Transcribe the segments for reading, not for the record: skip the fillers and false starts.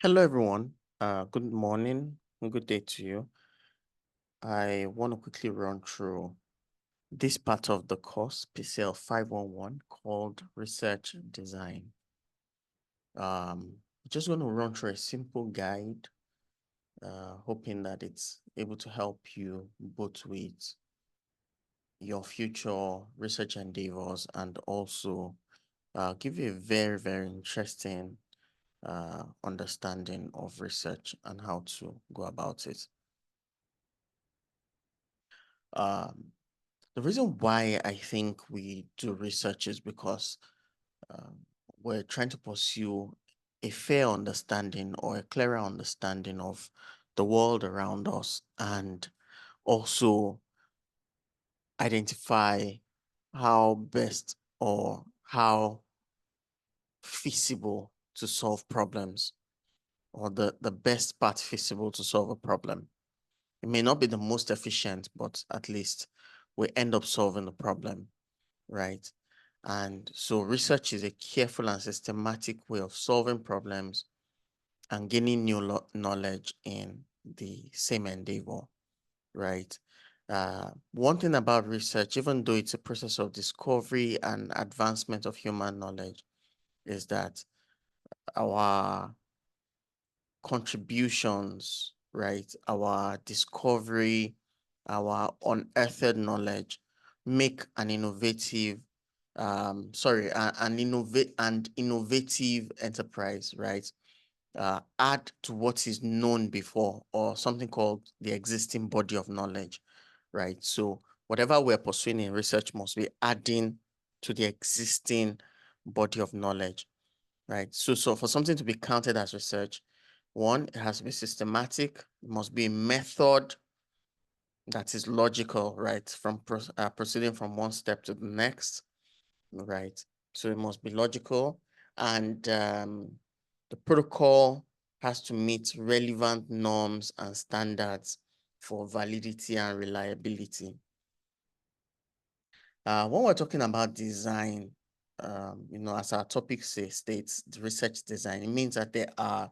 Hello, everyone. Good morning and good day to you. I want to quickly run through this part of the course, PCL 511, called Research Design. Just going to run through a simple guide, hoping that it's able to help you both with your future research endeavors and also give you a very, very interesting understanding of research and how to go about it. The reason why I think we do research is because um, we're trying to pursue a fair understanding or a clearer understanding of the world around us and also identify how best or how feasible to solve problems or the best path feasible to solve a problem. It may not be the most efficient, but at least we end up solving the problem, right? And so research is a careful and systematic way of solving problems and gaining new knowledge in the same endeavor, right? One thing about research, even though it's a process of discovery and advancement of human knowledge, is that our contributions, right, our discovery, our unearthed knowledge make an innovative an innovative enterprise, right? Add to what is known before or something called the existing body of knowledge, right? So whatever we're pursuing in research must be adding to the existing body of knowledge, right? So for something to be counted as research, one, it has to be systematic, it must be a method that is logical, right? From proceeding from one step to the next, right? So it must be logical, and the protocol has to meet relevant norms and standards for validity and reliability. When we're talking about design, as our topic states, the research design, it means that there are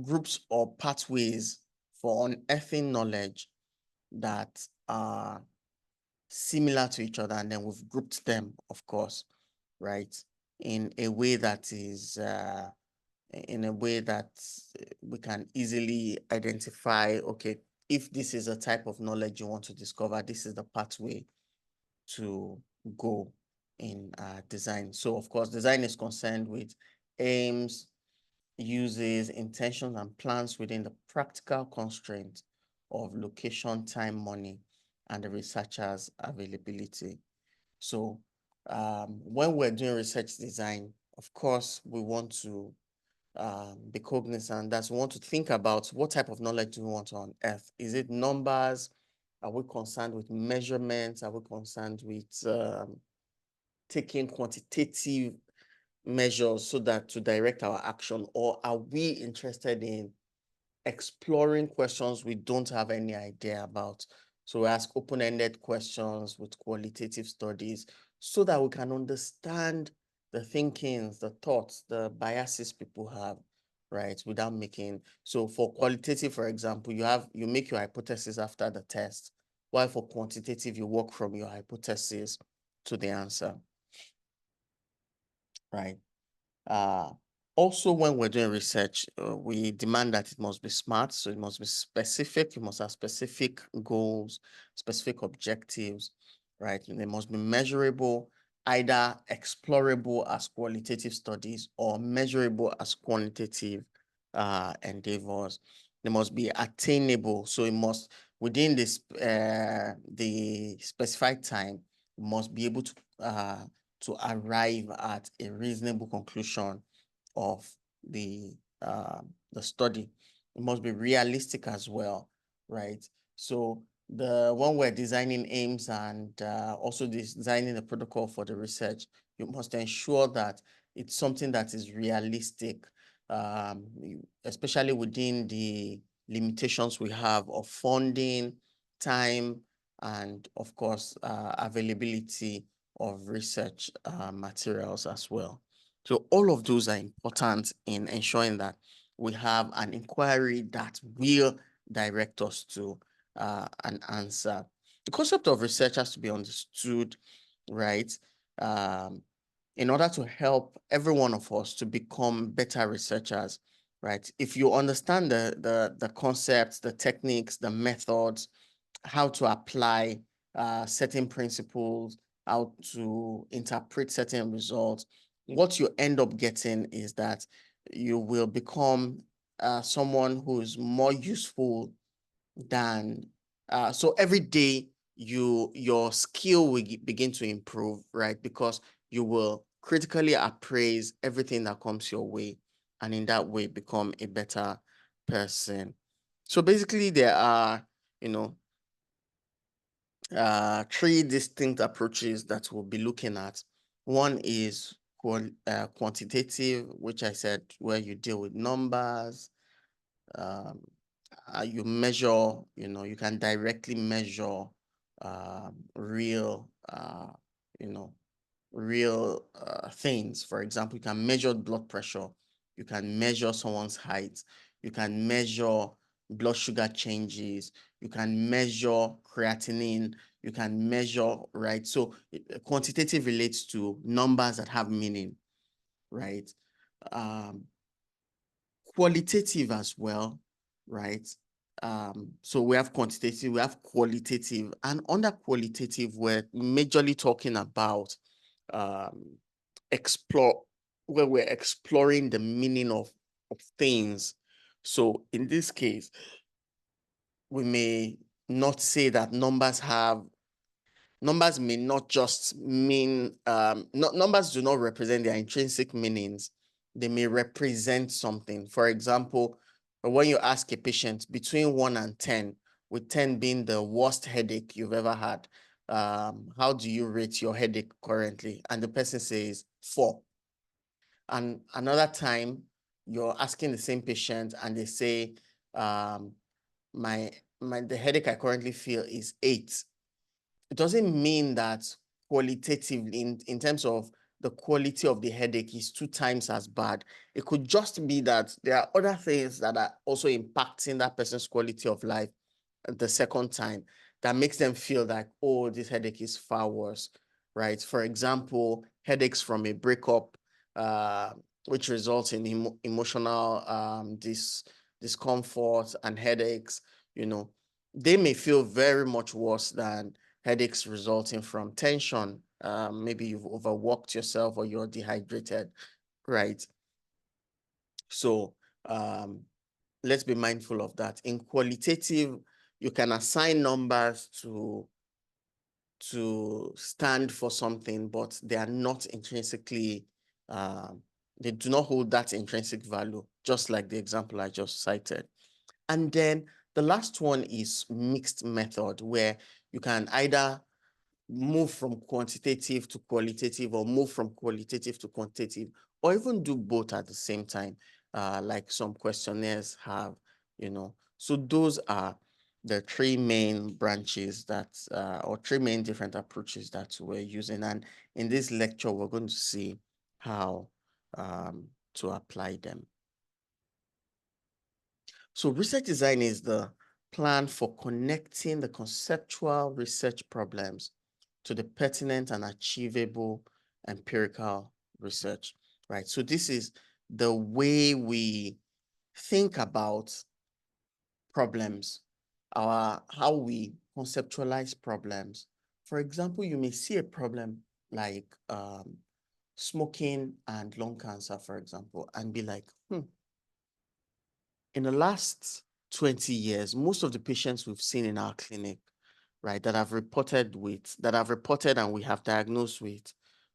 groups or pathways for unearthing knowledge that are similar to each other, and then we've grouped them, of course, right, in a way that we can easily identify, okay, if this is a type of knowledge you want to discover, this is the pathway to go in design. So, of course, design is concerned with aims, uses, intentions, and plans within the practical constraints of location, time, money, and the researcher's availability. So when we're doing research design, of course, we want to be cognizant that we want to think about what type of knowledge do we want to unearth. Is it numbers? Are we concerned with measurements? Are we concerned with taking quantitative measures so that to direct our action? Or are we interested in exploring questions we don't have any idea about? So we ask open-ended questions with qualitative studies so that we can understand the thinkings, the thoughts, the biases people have, right? Without making, so for qualitative, for example, you make your hypothesis after the test, while for quantitative, you work from your hypothesis to the answer, right? Also, when we're doing research, we demand that it must be smart. So it must be specific. You must have specific goals, specific objectives, right? And they must be measurable, either explorable as qualitative studies or measurable as quantitative endeavors. They must be attainable. So it must, within this the specified time, must be able to arrive at a reasonable conclusion of the study. It must be realistic as well, right? So when we're designing aims and also designing a protocol for the research, you must ensure that it's something that is realistic, especially within the limitations we have of funding, time, and of course, availability of research materials as well. So all of those are important in ensuring that we have an inquiry that will direct us to an answer. The concept of research has to be understood, right? Um, in order to help every one of us to become better researchers, right? If you understand the concepts, the techniques, the methods, how to apply certain principles, how to interpret certain results, what you end up getting is that you will become someone who's more useful than so every day your skill will begin to improve, right? Because you will critically appraise everything that comes your way, and in that way become a better person. So basically there are, you know, three distinct approaches that we'll be looking at. One is quantitative, which I said, where you deal with numbers. Um, you measure, you can directly measure real, real things. For example, you can measure blood pressure, you can measure someone's height, you can measure blood sugar changes, you can measure creatinine, you can measure, right? So quantitative relates to numbers that have meaning, right? Um, Qualitative as well, right? So we have quantitative, we have qualitative, and under qualitative, we're majorly talking about um, explore where we're exploring the meaning of things. So in this case, we may not say that numbers may not just mean numbers do not represent their intrinsic meanings. They may represent something. For example, when you ask a patient between 1 and 10, with 10 being the worst headache you've ever had, how do you rate your headache currently? And the person says 4. And another time you're asking the same patient and they say, um, the headache I currently feel is 8. It doesn't mean that qualitatively, in terms of the quality of the headache, is 2 times as bad. It could just be that there are other things that are also impacting that person's quality of life the second time that makes them feel like, oh, this headache is far worse, right? For example, headaches from a breakup, uh, which results in emotional discomfort and headaches, they may feel very much worse than headaches resulting from tension. Maybe you've overworked yourself or you're dehydrated, right? So let's be mindful of that. In qualitative, you can assign numbers to stand for something, but they are not intrinsically, they do not hold that intrinsic value, just like the example I just cited. And then the last one is mixed method, where you can either move from quantitative to qualitative or move from qualitative to quantitative, or even do both at the same time, like some questionnaires have, So those are the three main branches that, or three main different approaches that we're using. And in this lecture, we're going to see how to apply them. So research design is the plan for connecting the conceptual research problems to the pertinent and achievable empirical research, right? So this is the way we think about problems, how we conceptualize problems. For example, you may see a problem like smoking and lung cancer, for example, and be like, in the last 20 years, most of the patients we've seen in our clinic, right, that have reported and we have diagnosed with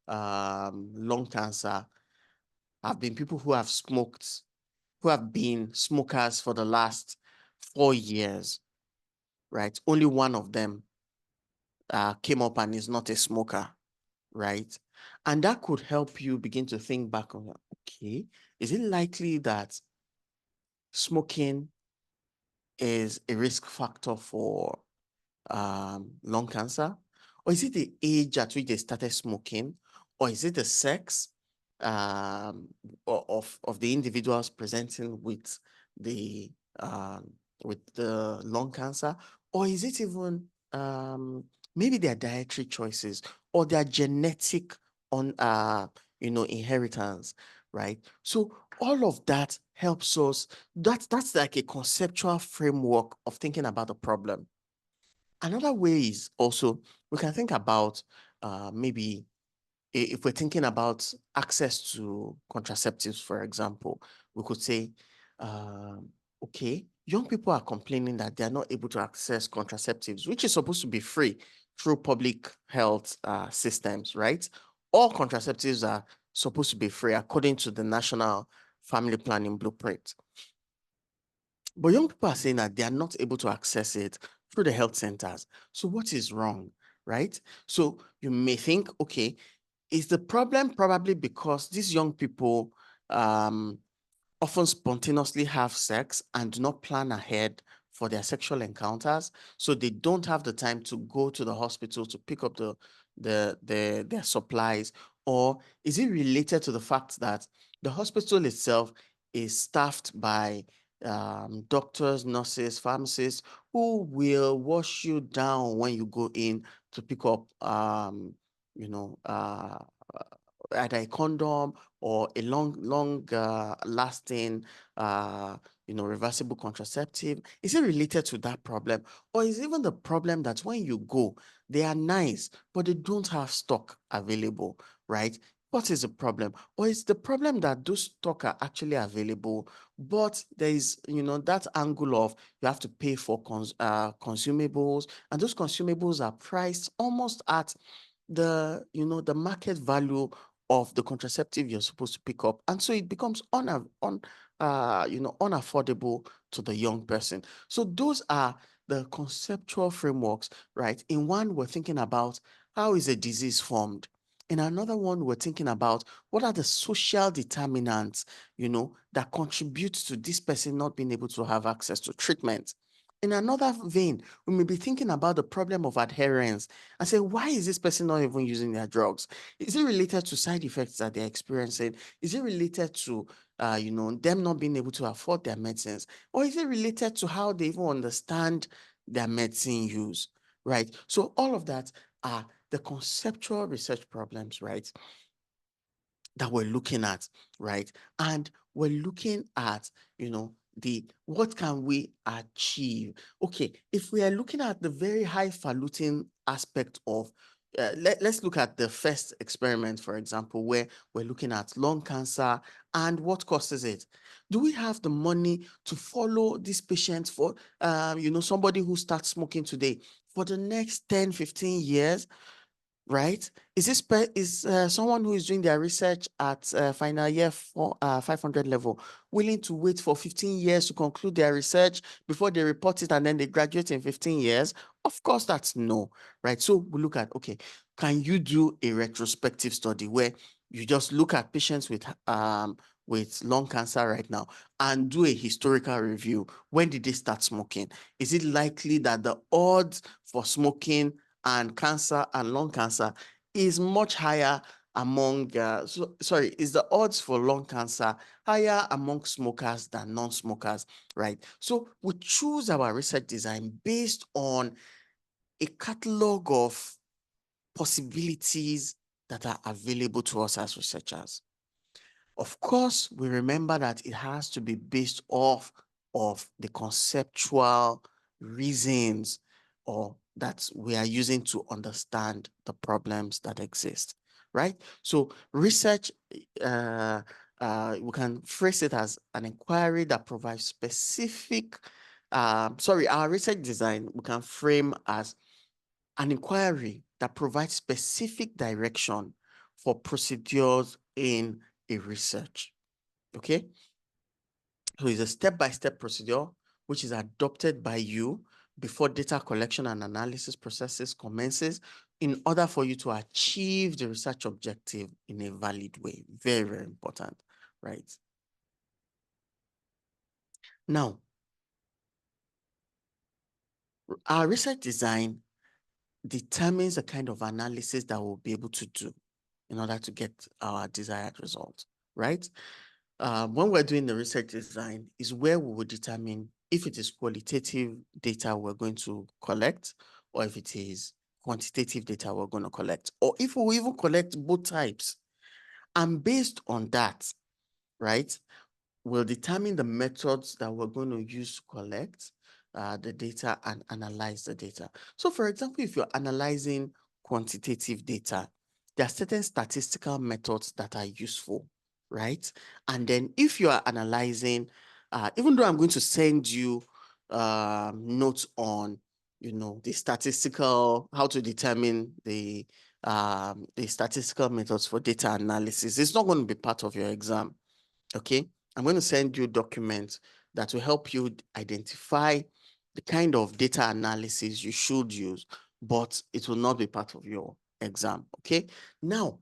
lung cancer have been people who have smoked, who have been smokers for the last 4 years, right? Only one of them came up and is not a smoker, right? And that could help you begin to think back on, okay, is it likely that smoking is a risk factor for lung cancer? Or is it the age at which they started smoking? Or is it the sex? um, of the individuals presenting the um, with the lung cancer, or is it even maybe their dietary choices or their genetic on inheritance, right? So all of that helps us. That's like a conceptual framework of thinking about the problem. Another way is also we can think about maybe if we're thinking about access to contraceptives, for example, we could say, okay, young people are complaining that they're not able to access contraceptives, which is supposed to be free through public health systems, right? All contraceptives are supposed to be free according to the National Family Planning Blueprint. But young people are saying that they are not able to access it through the health centers. So what is wrong, right? So you may think, okay, is the problem probably because these young people often spontaneously have sex and do not plan ahead for their sexual encounters, so they don't have the time to go to the hospital to pick up their supplies? Or is it related to the fact that the hospital itself is staffed by doctors, nurses, pharmacists who will wash you down when you go in to pick up you know either a condom or a long lasting reversible contraceptive? Is it related to that problem? Or is even the problem that when you go, they are nice, but they don't have stock available, right? What is the problem? Or is the problem that those stock are actually available, but there is, that angle of you have to pay for consumables, and those consumables are priced almost at the market value of the contraceptive you're supposed to pick up, and so it becomes unaffordable to the young person. So those are the conceptual frameworks, right? In one, we're thinking about how is a disease formed. In another one, we're thinking about what are the social determinants, that contribute to this person not being able to have access to treatment. In another vein, we may be thinking about the problem of adherence and say, why is this person not even using their drugs? Is it related to side effects that they're experiencing? Is it related to, them not being able to afford their medicines? Or is it related to how they even understand their medicine use, right? So all of that are the conceptual research problems, right, that we're looking at, right? And we're looking at, the what can we achieve? Okay, if we are looking at the very highfalutin aspect of let's look at the first experiment, for example, where we're looking at lung cancer and what causes it. Do we have the money to follow these patients for, somebody who starts smoking today for the next 10, 15 years? Right? Is someone who is doing their research at final year for 500 level willing to wait for 15 years to conclude their research before they report it and then they graduate in 15 years? Of course, that's no, right? So we look at, okay, can you do a retrospective study where you just look at patients with lung cancer right now and do a historical review? When did they start smoking? Is it likely that the odds for smoking and cancer and lung cancer is much higher among, is the odds for lung cancer higher among smokers than non-smokers, right? So we choose our research design based on a catalog of possibilities that are available to us as researchers. Of course, we remember that it has to be based off of the conceptual reasons or that we are using to understand the problems that exist, right? So research, we can phrase it as an inquiry that provides specific, our research design, we can frame as an inquiry that provides specific direction for procedures in a research. Okay? So it's a step-by-step procedure which is adopted by you before data collection and analysis processes commences in order for you to achieve the research objective in a valid way. Very, very important, right? Now, our research design determines the kind of analysis that we'll be able to do. in order to get our desired result, right? When we're doing the research design is where we will determine if it is qualitative data we're going to collect, or if it is quantitative data we're going to collect, or if we even collect both types. And based on that, right, we'll determine the methods that we're going to use to collect the data and analyze the data. So for example, if you're analyzing quantitative data, there are certain statistical methods that are useful, right? And then if you are analyzing, even though I'm going to send you notes on, the statistical, how to determine the statistical methods for data analysis, it's not going to be part of your exam, okay? I'm going to send you documents that will help you identify the kind of data analysis you should use, but it will not be part of your exam, okay? Now,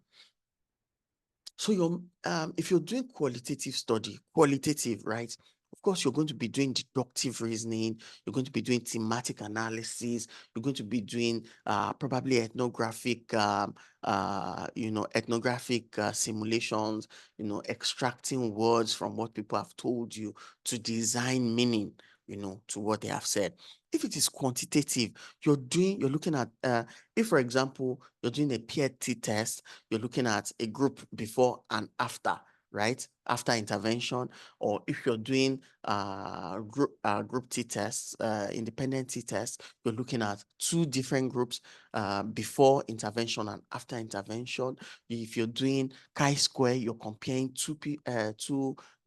so if you're doing qualitative study, right? Of course, you're going to be doing deductive reasoning. You're going to be doing thematic analysis. You're going to be doing probably ethnographic, simulations. Extracting words from what people have told you to design meaning, to what they have said. If it is quantitative, you're looking at, if for example, you're doing a peer-T test, you're looking at a group before and after, right? After intervention, or if you're doing group T tests, independent T tests, you're looking at two different groups before intervention and after intervention. If you're doing chi-square, you're comparing two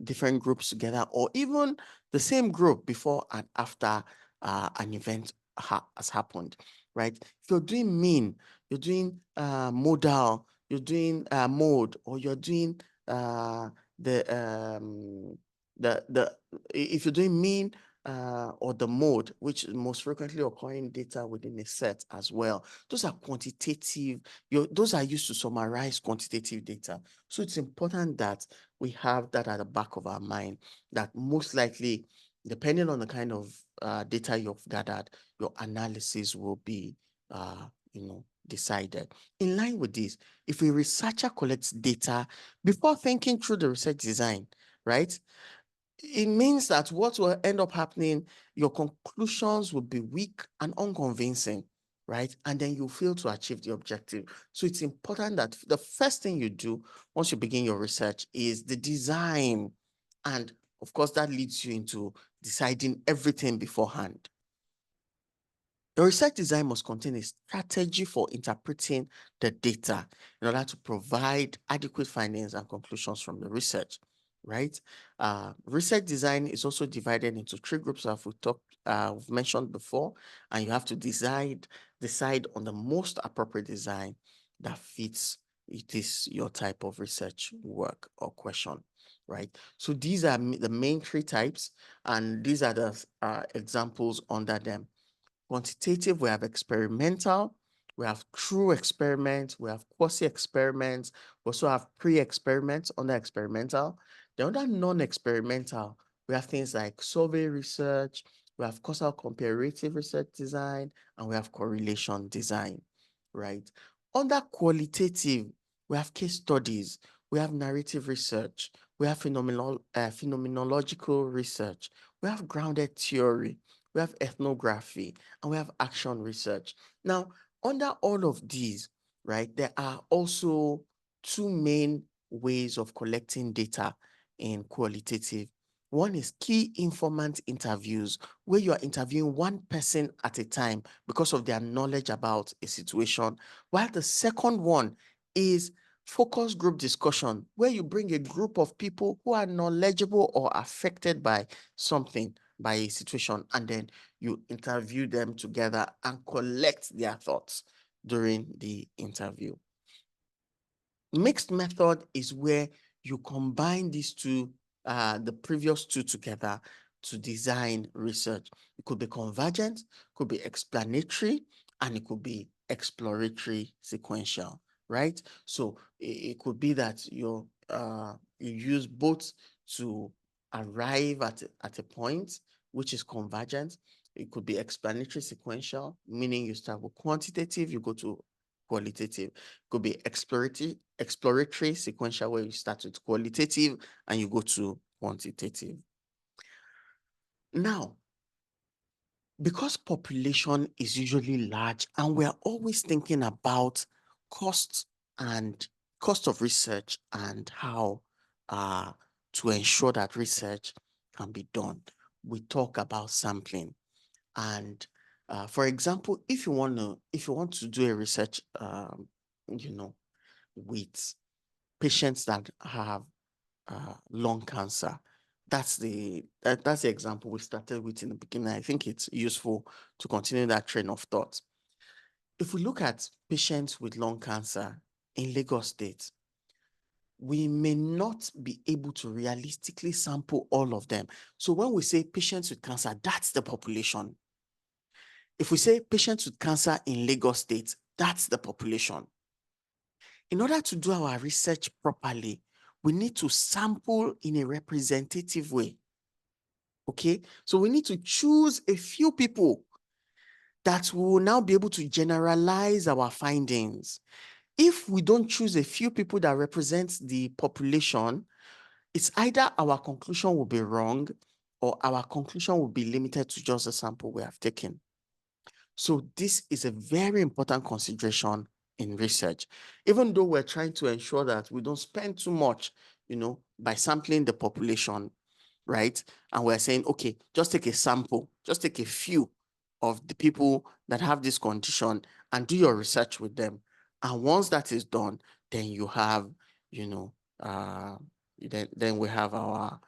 different groups together, or even the same group before and after an event has happened, right? If you're doing mean, you're doing modal, you're doing mode, or you're doing the if you're doing mean or the mode, which is most frequently occurring data within a set as well. Those are quantitative. Those are used to summarize quantitative data. So it's important that we have that at the back of our mind, that most likely, depending on the kind of data you've gathered, your analysis will be decided. In line with this, if a researcher collects data before thinking through the research design, right, it means that what will end up happening, your conclusions will be weak and unconvincing, right? And then you fail to achieve the objective. So it's important that the first thing you do once you begin your research is the design. And of course, that leads you into deciding everything beforehand. Your research design must contain a strategy for interpreting the data in order to provide adequate findings and conclusions from the research, right? Research design is also divided into three groups that we've mentioned before, and you have to decide on the most appropriate design that fits your type of research work or question, right? So these are the main three types, and these are the examples under them. Quantitative, we have experimental, we have true experiments, we have quasi-experiments, we also have pre-experiments under experimental. Then under non-experimental, we have things like survey research, we have causal comparative research design, and we have correlation design, right? Under qualitative, we have case studies, we have narrative research, we have phenomenological research, we have grounded theory, we have ethnography, and we have action research. Now, under all of these, right, there are also two main ways of collecting data in qualitative. One is key informant interviews, where you are interviewing one person at a time because of their knowledge about a situation, while the second one is focus group discussion, where you bring a group of people who are knowledgeable or affected by something, by a situation, and then you interview them together and collect their thoughts during the interview. Mixed method is where you combine these two, the previous two together to design research. It could be convergent, could be explanatory, and it could be exploratory sequential, right? So it could be that you use both to arrive at a point which is convergent. It could be explanatory sequential, meaning you start with quantitative, you go to qualitative. Could be exploratory, sequential, where you start with qualitative and you go to quantitative. Now, because population is usually large and we're always thinking about cost and cost of research and how to ensure that research can be done, we talk about sampling. And for example, if you want to do a research, with patients that have lung cancer. That's the example we started with in the beginning. I think it's useful to continue that train of thought. If we look at patients with lung cancer in Lagos State, we may not be able to realistically sample all of them. So when we say patients with cancer, that's the population. If we say patients with cancer in Lagos State, that's the population. In order to do our research properly, we need to sample in a representative way. Okay, so we need to choose a few people that will now be able to generalize our findings. If we don't choose a few people that represent the population, it's either our conclusion will be wrong or our conclusion will be limited to just the sample we have taken. So this is a very important consideration in research, even though we're trying to ensure that we don't spend too much, by sampling the population, right? And we're saying, okay, just take a sample, just take a few of the people that have this condition and do your research with them. And once that is done, then you have, then we have our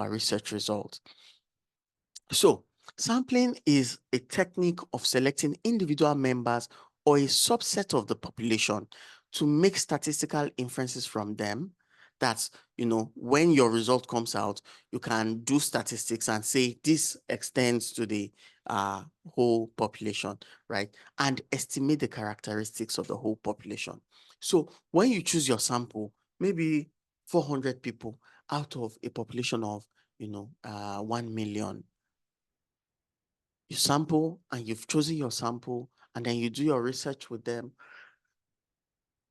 research results. So sampling is a technique of selecting individual members or a subset of the population to make statistical inferences from them. That's, when your result comes out, you can do statistics and say this extends to the whole population, right? And estimate the characteristics of the whole population. So when you choose your sample, maybe 400 people out of a population of, 1 million, you sample and you've chosen your sample, and then you do your research with them,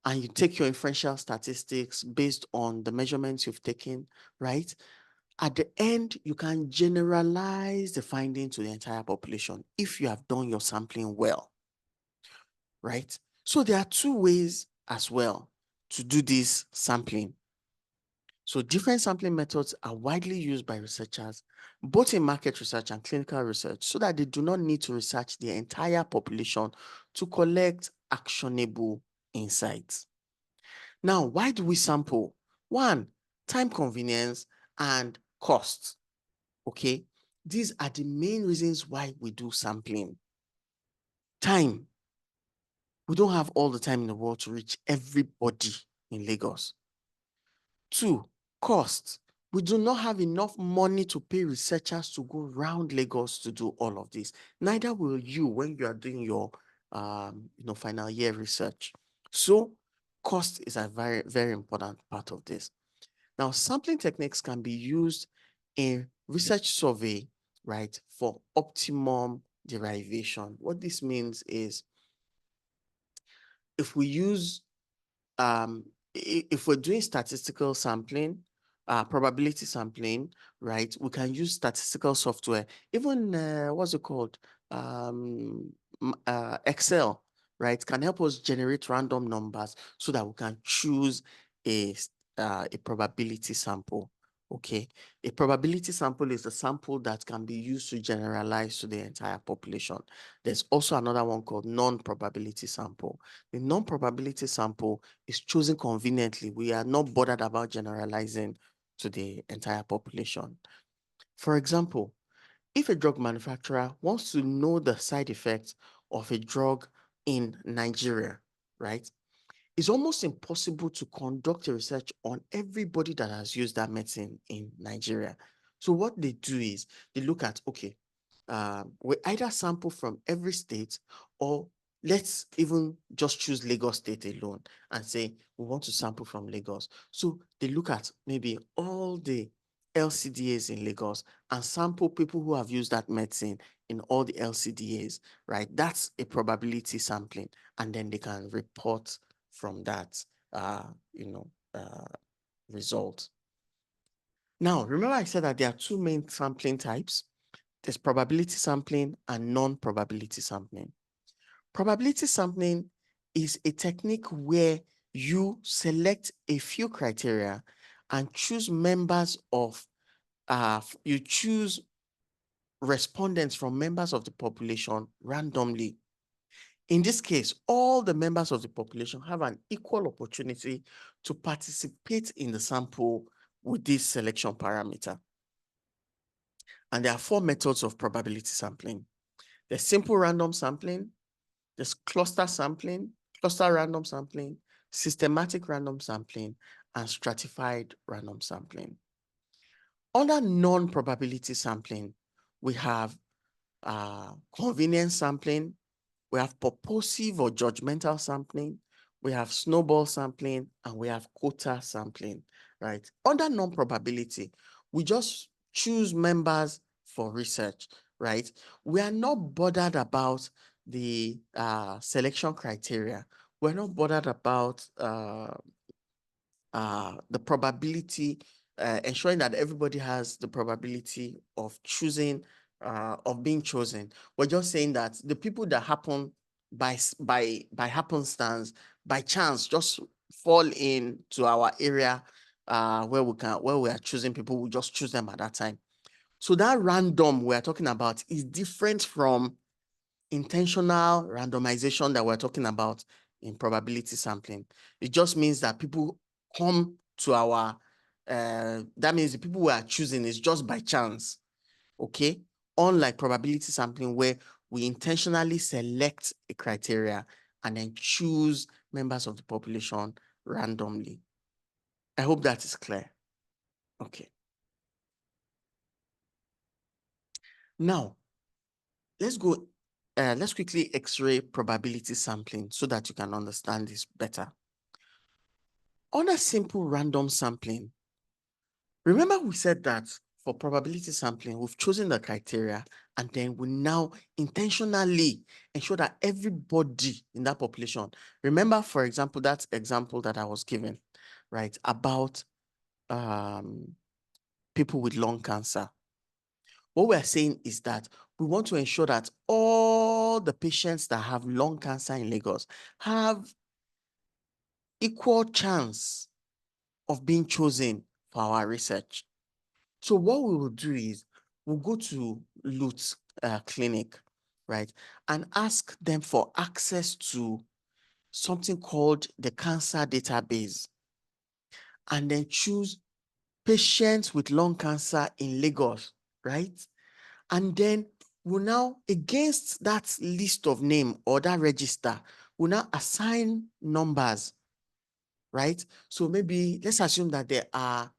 and you take your inferential statistics based on the measurements you've taken, right? At the end, you can generalize the finding to the entire population if you have done your sampling well, right? So there are two ways as well to do this sampling. So different sampling methods are widely used by researchers, both in market research and clinical research, so that they do not need to research the entire population to collect actionable insights. Now, why do we sample? One, time convenience and cost. Okay, these are the main reasons why we do sampling. Time. We don't have all the time in the world to reach everybody in Lagos. Two, cost. We do not have enough money to pay researchers to go around Lagos to do all of this. Neither will you when you are doing your final year research. So cost is a very, very important part of this. Now, sampling techniques can be used in research survey, right, for optimum derivation. What this means is if we use if we're doing statistical sampling, probability sampling, right, we can use statistical software, even what's it called? Excel, right, can help us generate random numbers so that we can choose a probability sample. Okay, a probability sample is a sample that can be used to generalize to the entire population. There's also another one called non-probability sample. The non-probability sample is chosen conveniently. We are not bothered about generalizing to the entire population. For example, if a drug manufacturer wants to know the side effects of a drug in Nigeria, right? It's almost impossible to conduct a research on everybody that has used that medicine in Nigeria. So what they do is they look at, okay, we either sample from every state, or let's even just choose Lagos State alone and say we want to sample from Lagos. So they look at maybe all the LCDAs in Lagos and sample people who have used that medicine in all the LCDAs, right? That's a probability sampling. And then they can report from that, result. Now, remember I said that there are two main sampling types. There's probability sampling and non-probability sampling. Probability sampling is a technique where you select a few criteria and choose you choose respondents from members of the population randomly. In this case, all the members of the population have an equal opportunity to participate in the sample with this selection parameter. And there are four methods of probability sampling. There's simple random sampling, there's cluster sampling, cluster random sampling, systematic random sampling, and stratified random sampling. Under non-probability sampling, we have convenience sampling, we have purposive or judgmental sampling, we have snowball sampling, and we have quota sampling, right? Under non-probability, we just choose members for research, right? We are not bothered about the selection criteria. We're not bothered about the probability, ensuring that everybody has the probability of choosing, of being chosen. We're just saying that the people that happen by happenstance, by chance, just fall into our area where we are choosing people, we just choose them at that time. So that random we're talking about is different from intentional randomization that we're talking about in probability sampling. It just means that people come to that means the people we are choosing is just by chance, okay? Unlike probability sampling where we intentionally select a criteria and then choose members of the population randomly. I hope that is clear. Okay. Now, let's quickly X-ray probability sampling so that you can understand this better. On a simple random sampling, remember we said that for probability sampling, we've chosen the criteria and then we now intentionally ensure that everybody in that population, remember, for example, that example that I was given, right, about people with lung cancer. What we're saying is that we want to ensure that all the patients that have lung cancer in Lagos have equal chance of being chosen for our research. So what we will do is we'll go to Lutz clinic, right, and ask them for access to something called the cancer database, and then choose patients with lung cancer in Lagos, right? And then we'll now, against that list of name or that register, we'll now assign numbers, right? So maybe let's assume that there are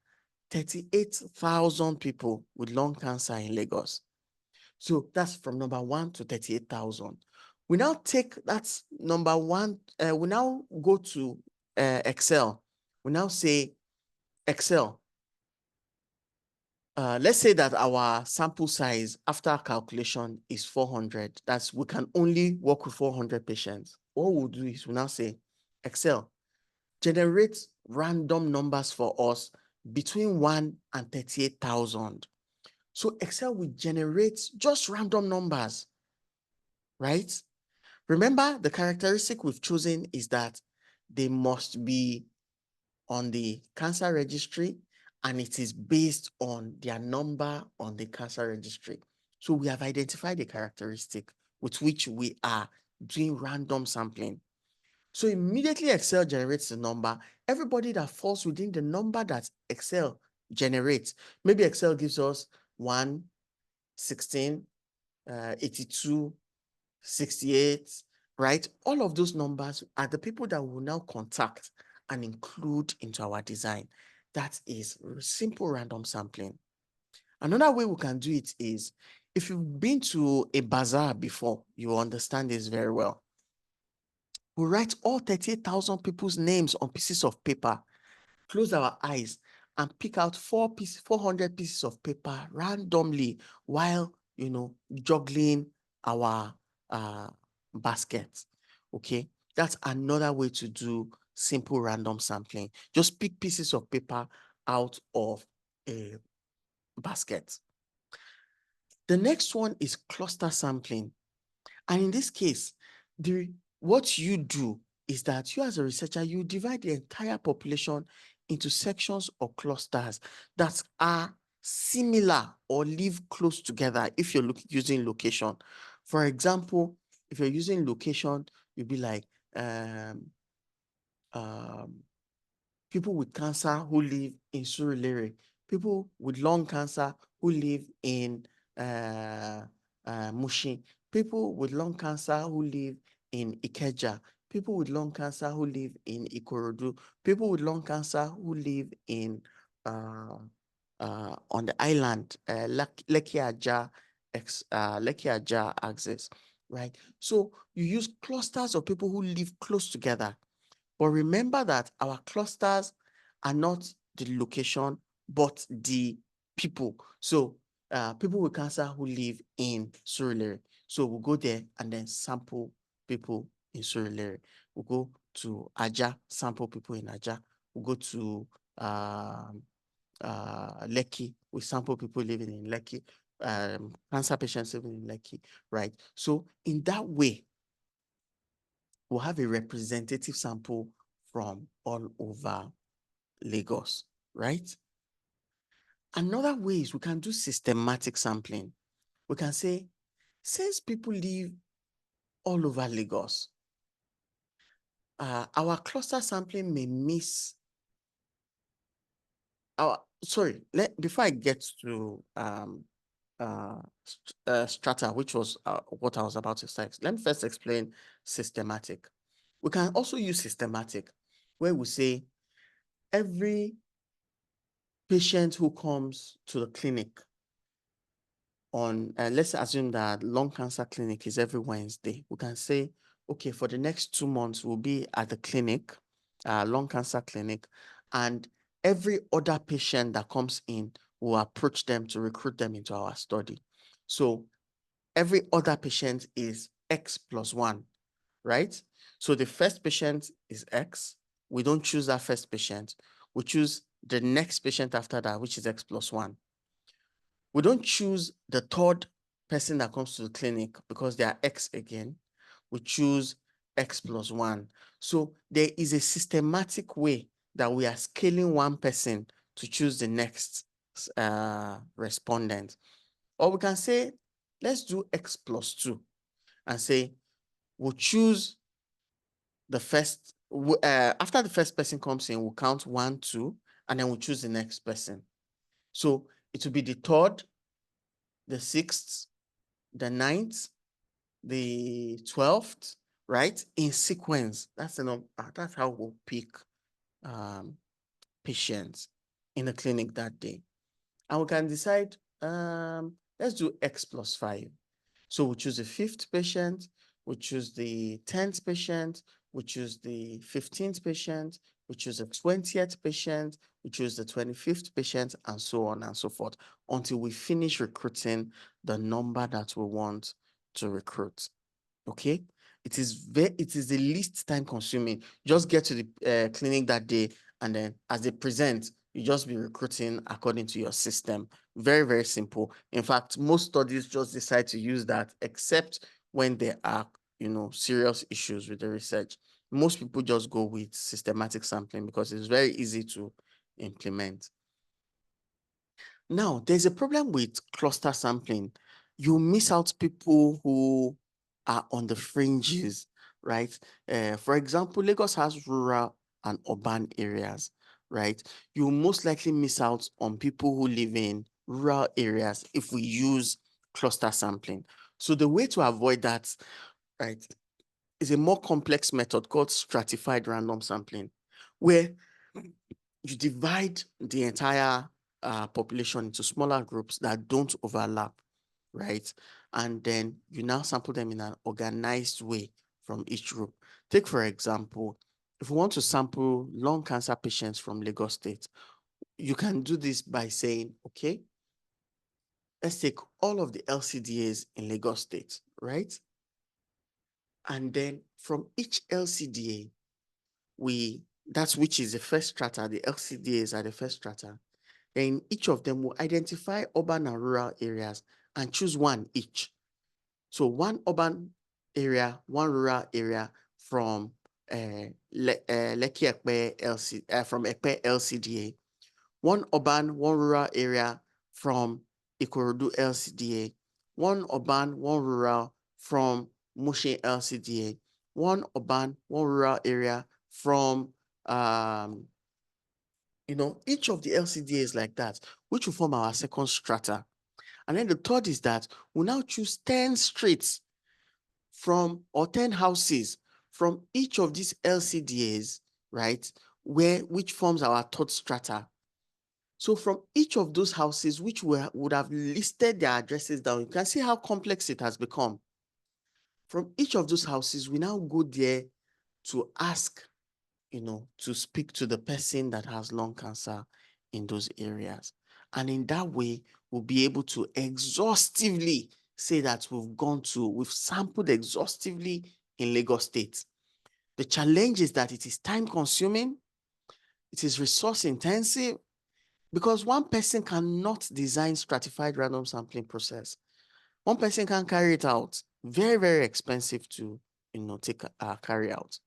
38,000 people with lung cancer in Lagos. So that's from number 1 to 38,000. We now take that number 1, we now go to Excel. We now say, Excel, let's say that our sample size after calculation is 400. That's, we can only work with 400 patients. What we'll do is we'll now say, Excel, generate random numbers for us between 1 and 38,000. So Excel will generate just random numbers, right? Remember, the characteristic we've chosen is that they must be on the cancer registry and it is based on their number on the cancer registry. So we have identified a characteristic with which we are doing random sampling. So immediately Excel generates the number. Everybody that falls within the number that Excel generates, maybe Excel gives us 1, 16, 82, 68, right? All of those numbers are the people that we will now contact and include into our design. That is simple random sampling. Another way we can do it is, if you've been to a bazaar before, you understand this very well. We write all 38,000 people's names on pieces of paper, close our eyes, and pick out 400 pieces of paper randomly while, juggling our baskets. Okay, that's another way to do simple random sampling. Just pick pieces of paper out of a basket. The next one is cluster sampling. And in this case, what you do is that you as a researcher, you divide the entire population into sections or clusters that are similar or live close together if you're using location. For example, if you're using location, you'll be like um, people with cancer who live in Surulere, people with lung cancer who live in Mushin, people with lung cancer who live in Ikeja, people with lung cancer who live in Ikorodu, people with lung cancer who live in on the island, Lekki Ajah axis, right? So you use clusters of people who live close together. But remember that our clusters are not the location, but the people. So people with cancer who live in Surulere. So we'll go there and then sample people in Surulere. We'll go to Ajah, sample people in Ajah. We'll go to Lekki, we sample people living in Lekki, cancer patients living in Lekki, right? So in that way, we'll have a representative sample from all over Lagos, right? Another way is we can do systematic sampling. We can say, since people live all over Lagos, our cluster sampling may miss our, before I get to strata, which was what I was about to say, let me first explain systematic. We can also use systematic, where we say every patient who comes to the clinic on, let's assume that lung cancer clinic is every Wednesday. We can say, okay, for the next 2 months, we'll be at the clinic, lung cancer clinic, and every other patient that comes in, we'll approach them to recruit them into our study. So every other patient is X plus 1, right? So the first patient is X. We don't choose that first patient. We choose the next patient after that, which is X plus 1. We don't choose the third person that comes to the clinic because they are X again. We choose X plus 1. So there is a systematic way that we are scaling one person to choose the next respondent. Or we can say, let's do X plus 2 and say, we'll choose the first, after the first person comes in, we'll count 1, 2, and then we'll choose the next person. So it will be the third, the 6th, the 9th, the 12th, right? In sequence. That's how we'll pick patients in the clinic that day. And we can decide, let's do X plus 5. So we choose the 5th patient, we choose the 10th patient, we choose the 15th patient, we choose the 20th patient, we choose the 25th patient, and so on and so forth, until we finish recruiting the number that we want to recruit. Okay? It is the least time consuming. Just get to the clinic that day, and then as they present, you just be recruiting according to your system. Very, very simple. In fact, most studies just decide to use that, except when there are, serious issues with the research. Most people just go with systematic sampling because it's very easy to implement. Now, there's a problem with cluster sampling. You miss out people who are on the fringes, right? For example, Lagos has rural and urban areas, right? You most likely miss out on people who live in rural areas if we use cluster sampling. So the way to avoid that, right, is a more complex method called stratified random sampling, where you divide the entire population into smaller groups that don't overlap, right? And then you now sample them in an organized way from each group. Take, for example, if we want to sample lung cancer patients from Lagos State, you can do this by saying, okay, let's take all of the LCDAs in Lagos State, right? And then from each LCDA, that's which is the first strata, the LCDAs are the first strata. Then each of them will identify urban and rural areas and choose one each. So one urban area, one rural area from Lekki Ekpe from Ekpe LCDA, one urban, one rural area from Ikorodu LCDA, one urban, one rural from Mushin LCDA, one urban, one rural area from each of the LCDAs like that, which will form our second strata. And then the third is that we'll now choose 10 streets or 10 houses from each of these LCDAs, right? Which forms our third strata. So from each of those houses, which would have listed their addresses down, you can see how complex it has become. From each of those houses, we now go there to ask, to speak to the person that has lung cancer in those areas. And in that way, we'll be able to exhaustively say that we've sampled exhaustively in Lagos State. The challenge is that it is time consuming, it is resource intensive, because one person cannot design stratified random sampling process. One person can carry it out. Very, very expensive to, carry out,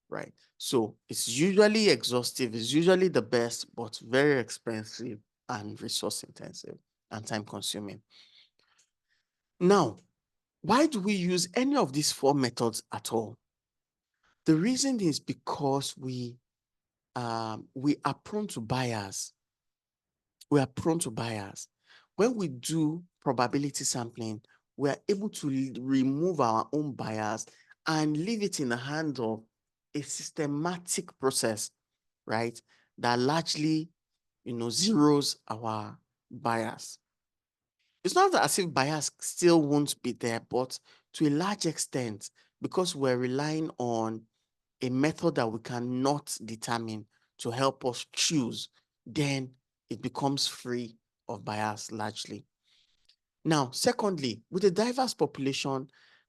right? So it's usually exhaustive, it's usually the best, but very expensive and resource intensive and time consuming. Now, why do we use any of these 4 methods at all? The reason is because we are prone to bias. We are prone to bias. When we do probability sampling, we are able to remove our own bias and leave it in the hands of a systematic process, right? That largely, zeroes our bias. It's not as if bias still won't be there, but to a large extent, because we're relying on a method that we cannot determine to help us choose, then it becomes free of bias largely. Now, secondly, with a diverse population,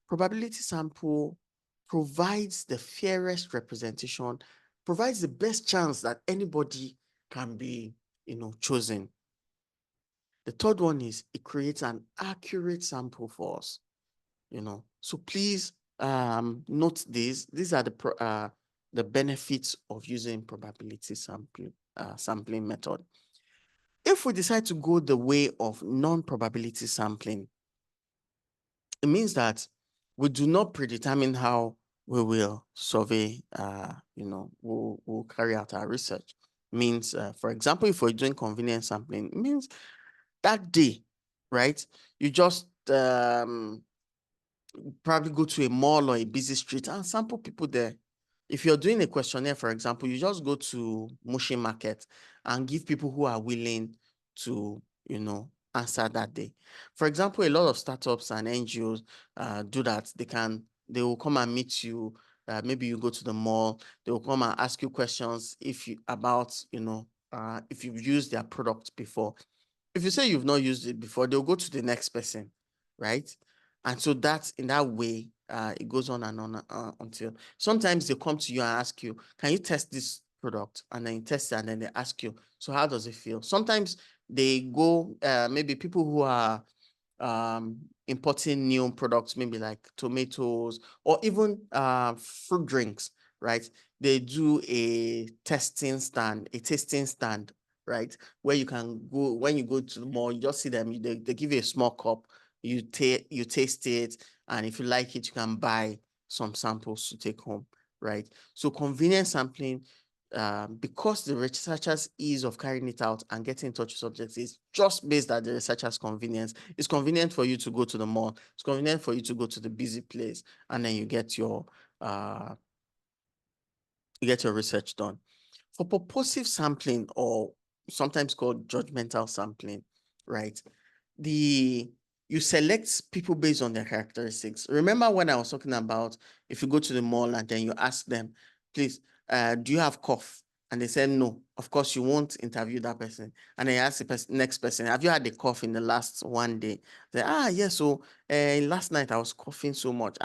probability sample provides the fairest representation, provides the best chance that anybody can be, chosen. The third one is it creates an accurate sample for us, So please note this. These are the benefits of using probability sampling method. If we decide to go the way of non-probability sampling, it means that we do not predetermine how we will survey, we'll carry out our research. Means, for example, if we're doing convenience sampling, it means that day, right? You just probably go to a mall or a busy street and sample people there. If you're doing a questionnaire, for example, you just go to Mushin Market and give people who are willing to, answer that day. For example, a lot of startups and NGOs do that. They will come and meet you. Maybe you go to the mall. They will come and ask you questions if you've used their product before. If you say you've not used it before, they'll go to the next person, right? And so that's in that way, it goes on and on until sometimes they come to you and ask you, can you test this product? And then you test it and then they ask you, so how does it feel? Sometimes they go, maybe people who are importing new products, maybe like tomatoes or even fruit drinks, right? They do a tasting stand, right? Where you can go, when you go to the mall, you just see them, they give you a small cup, you taste it, and if you like it, you can buy some samples to take home, right? So convenience sampling, because the researcher's ease of carrying it out and getting in touch with subjects is just based on the researcher's convenience. It's convenient for you to go to the mall. It's convenient for you to go to the busy place, and then you get your research done. For purposive sampling, or sometimes called judgmental sampling, right? You select people based on their characteristics. Remember when I was talking about if you go to the mall and then you ask them, please, do you have cough? And they said no. of course, you won't interview that person. And then you ask the next person, have you had a cough in the last one day? They, yes. So last night I was coughing so much.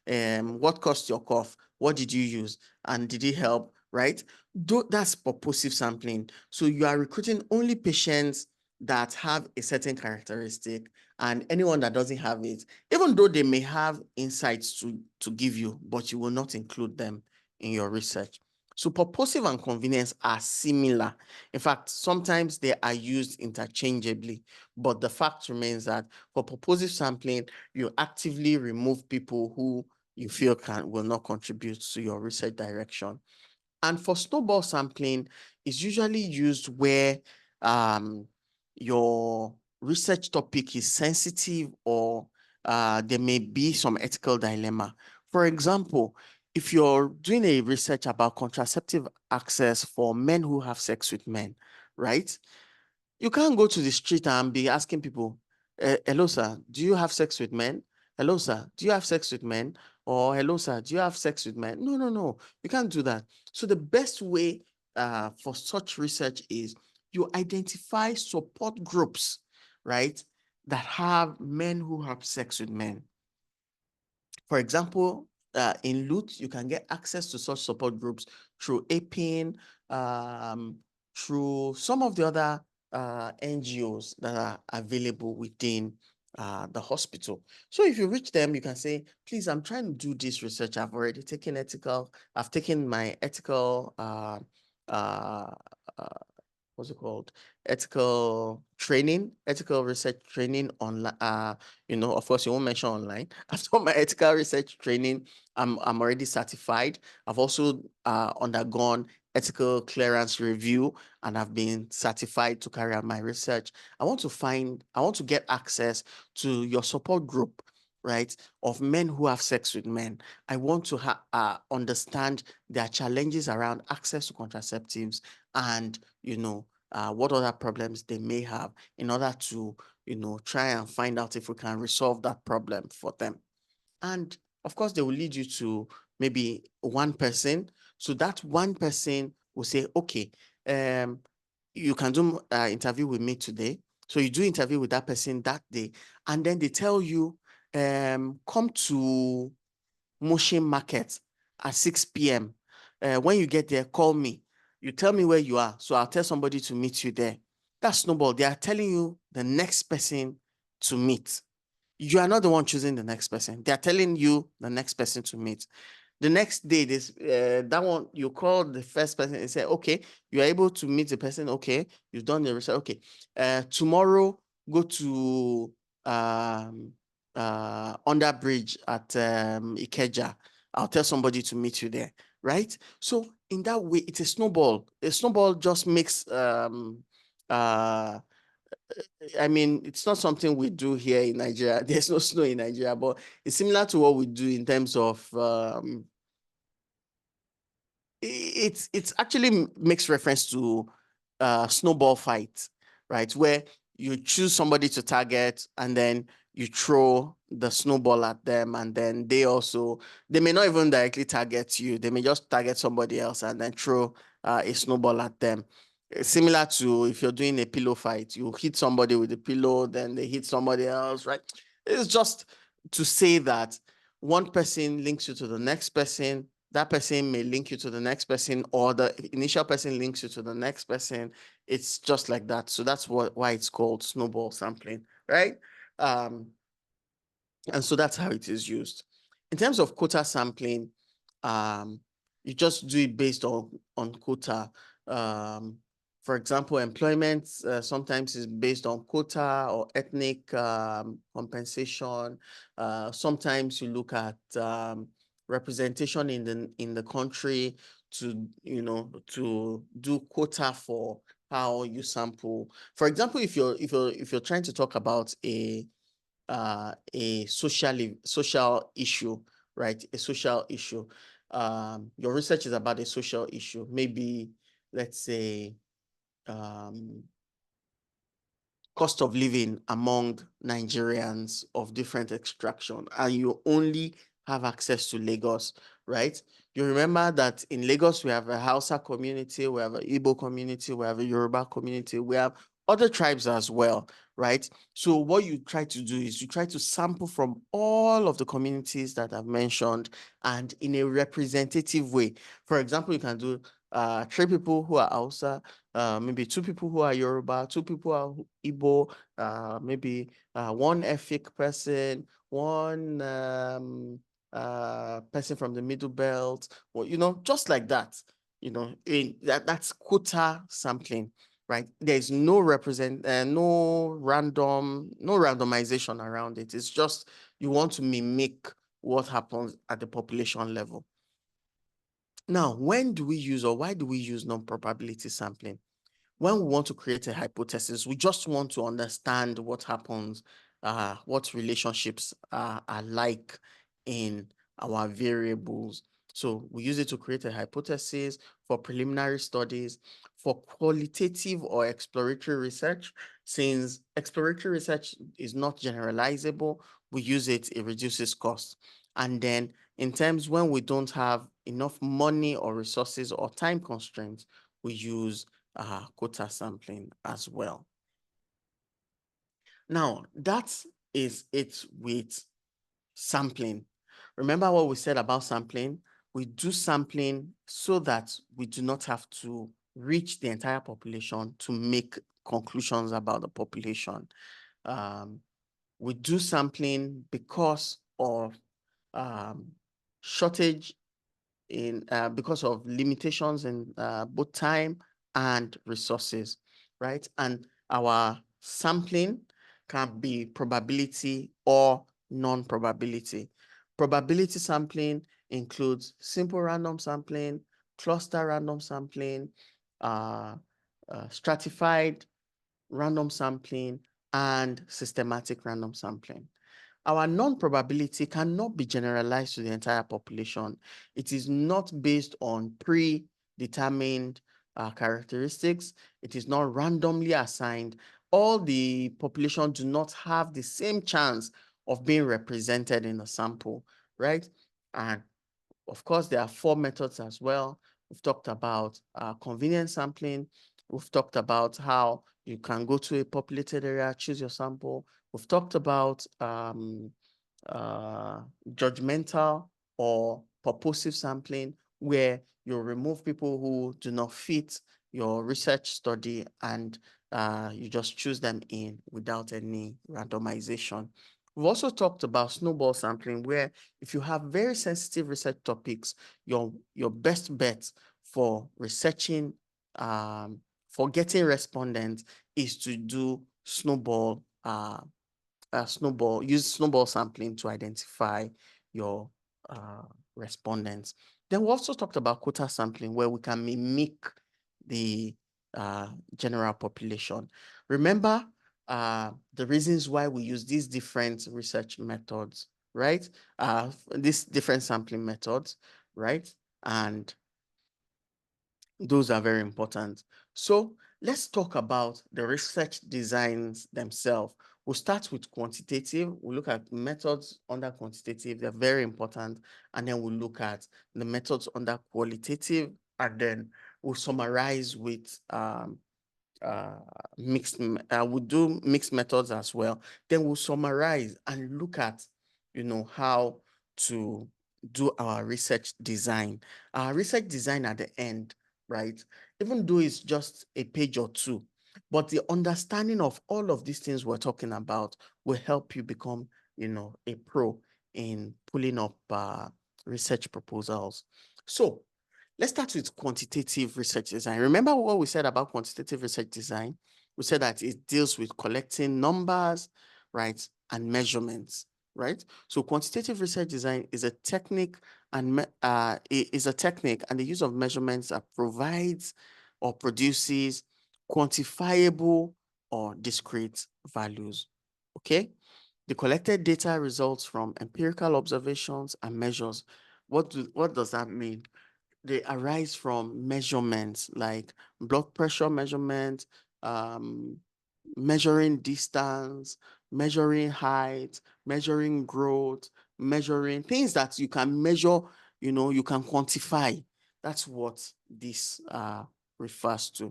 What caused your cough? What did you use? And did it help? Right? That's purposive sampling. So you are recruiting only patients that have a certain characteristic, and anyone that doesn't have it, even though they may have insights to give you, but you will not include them in your research. So purposive and convenience are similar. In fact, sometimes they are used interchangeably, but the fact remains that for purposive sampling, you actively remove people who you feel will not contribute to your research direction. And for snowball sampling, it's usually used where your research topic is sensitive, or there may be some ethical dilemma. For example, if you're doing a research about contraceptive access for men who have sex with men, right? You can't go to the street and be asking people, hello, sir, do you have sex with men? Hello, sir, do you have sex with men? Or hello, sir, do you have sex with men? No, no, no. You can't do that. So the best way for such research is you identify support groups, right, that have men who have sex with men. For example, in LUT, you can get access to such support groups through APIN, through some of the other NGOs that are available within the hospital. So if you reach them, you can say, please, I'm trying to do this research. I've taken my ethical uh, what's it called? Ethical research training online. Of course, you won't mention online. I've done my ethical research training. I'm already certified. I've also undergone ethical clearance review, and I've been certified to carry out my research. I want to get access to your support group, right, of men who have sex with men. I want to understand their challenges around access to contraceptives, and what other problems they may have, in order to try and find out if we can resolve that problem for them. And of course, they will lead you to maybe one person. So that one person will say, okay, you can do interview with me today. So you do interview with that person that day, and then they tell you, come to Motion Market at 6 p.m. When you get there, call me. You tell me where you are, so I'll tell somebody to meet you there. That's snowball. They are telling you the next person to meet. You are not the one choosing the next person. They are telling you the next person to meet. The next day, that one, you call the first person and say, okay, you are able to meet the person. Okay, you've done the research. Okay, tomorrow, go to under bridge at Ikeja. I'll tell somebody to meet you there, right? So in that way, it's a snowball. A snowball just makes it's not something we do here in Nigeria. There's no snow in Nigeria, but it's similar to what we do in terms of it's actually makes reference to snowball fight, right? Where you choose somebody to target, and then you throw the snowball at them, and then they may not even directly target you. They may just target somebody else and then throw a snowball at them. Similar to if you're doing a pillow fight, you hit somebody with a pillow, then they hit somebody else, right? It's just to say that one person links you to the next person, that person may link you to the next person, or the initial person links you to the next person. It's just like that. So that's why it's called snowball sampling, right? And so that's how it is used. In terms of quota sampling, you just do it based on quota. For example, employment sometimes is based on quota or ethnic compensation. Sometimes you look at representation in the country to do quota for how you sample. For example, if you're trying to talk about a social issue, right? A social issue. Your research is about a social issue. Maybe, let's say, cost of living among Nigerians of different extraction, and you only have access to Lagos, right? You remember that in Lagos, we have a Hausa community, we have an Igbo community, we have a Yoruba community, we have other tribes as well, right? So what you try to do is you try to sample from all of the communities that I've mentioned and in a representative way. For example, you can do 3 people who are Hausa, maybe 2 people who are Yoruba, 2 people who are Igbo, maybe one ethnic person, one person from the middle belt, or just like that. That's quota sampling, right? There's no randomization around it. It's just you want to mimic what happens at the population level. Now, when do we use, or why do we use non-probability sampling? When we want to create a hypothesis, we just want to understand what happens, what relationships are like in our variables. So we use it to create a hypothesis for preliminary studies, for qualitative or exploratory research. Since exploratory research is not generalizable, we use it reduces cost. And then in terms when we don't have enough money or resources or time constraints, we use quota sampling as well. Now, that is it with sampling. Remember what we said about sampling? We do sampling so that we do not have to reach the entire population to make conclusions about the population. We do sampling because of shortage because of limitations in both time and resources, right? And our sampling can be probability or non-probability. Probability sampling includes simple random sampling, cluster random sampling, stratified random sampling, and systematic random sampling. Our non-probability cannot be generalized to the entire population. It is not based on predetermined characteristics. It is not randomly assigned. All the population do not have the same chance of being represented in a sample, right? And of course, there are 4 methods as well. We've talked about convenience sampling. We've talked about how you can go to a populated area, choose your sample. We've talked about judgmental or purposive sampling, where you remove people who do not fit your research study and you just choose them in without any randomization. We've also talked about snowball sampling, where if you have very sensitive research topics, your best bet for researching, for getting respondents is to do use snowball sampling to identify your respondents. Then we also talked about quota sampling, where we can mimic the general population. Remember the reasons why we use these different research methods, right? These different sampling methods, right? And those are very important. So let's talk about the research designs themselves. We'll start with quantitative. We'll look at methods under quantitative. They're very important. And then we'll look at the methods under qualitative. And then we'll summarize with we'll do mixed methods as well. Then we'll summarize and look at, how to do our research design. Our research design at the end, right? Even though it's just a page or two, but the understanding of all of these things we're talking about will help you become, a pro in pulling up research proposals. So let's start with quantitative research design. Remember what we said about quantitative research design? We said that it deals with collecting numbers, right, and measurements, right? So quantitative research design is a technique and the use of measurements that provides or produces quantifiable or discrete values, okay? The collected data results from empirical observations and measures. What does that mean? They arise from measurements like blood pressure measurement, measuring distance, measuring height, measuring growth, measuring things that you can measure you can quantify. That's what this refers to.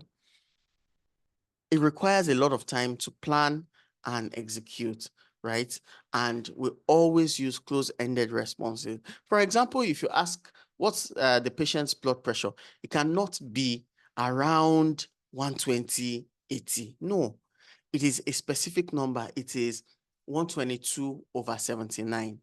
It requires a lot of time to plan and execute, right? And we always use close-ended responses. For example, if you ask what's the patient's blood pressure, it cannot be around 120/80. No, it is a specific number. It is 122/79.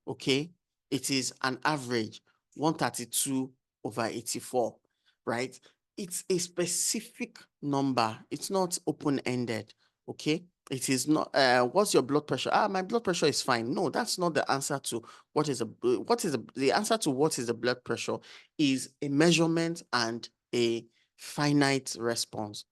Okay, it is an average 132/84, right? It's a specific number. It's not open-ended. Okay, it is not what's your blood pressure? My blood pressure is fine. No, that's not the answer to the answer to what is the blood pressure is a measurement and a finite response.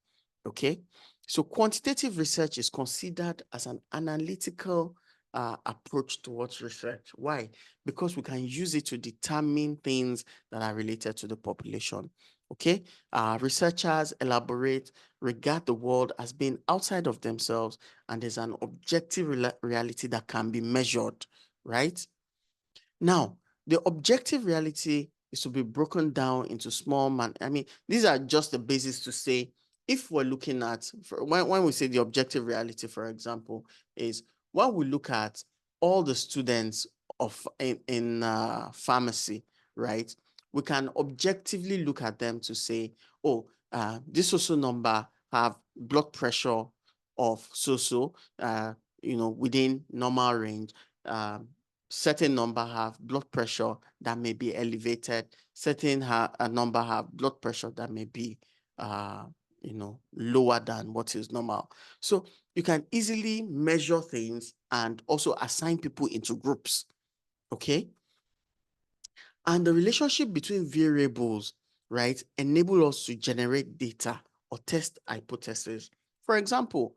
Okay, so quantitative research is considered as an analytical approach towards research. Why? Because we can use it to determine things that are related to the population. Okay, researchers elaborate, regard the world as being outside of themselves, and there's an objective reality that can be measured, right? Now, the objective reality is to be broken down into small these are just the basics to say, if we're looking at, when we say the objective reality, for example, is when we look at all the students in pharmacy, right? We can objectively look at them to say, oh, this social number have blood pressure of within normal range. Certain number have blood pressure that may be elevated. Certain a number have blood pressure that may be lower than what is normal. So you can easily measure things and also assign people into groups. Okay. And the relationship between variables, right, enable us to generate data or test hypotheses. For example,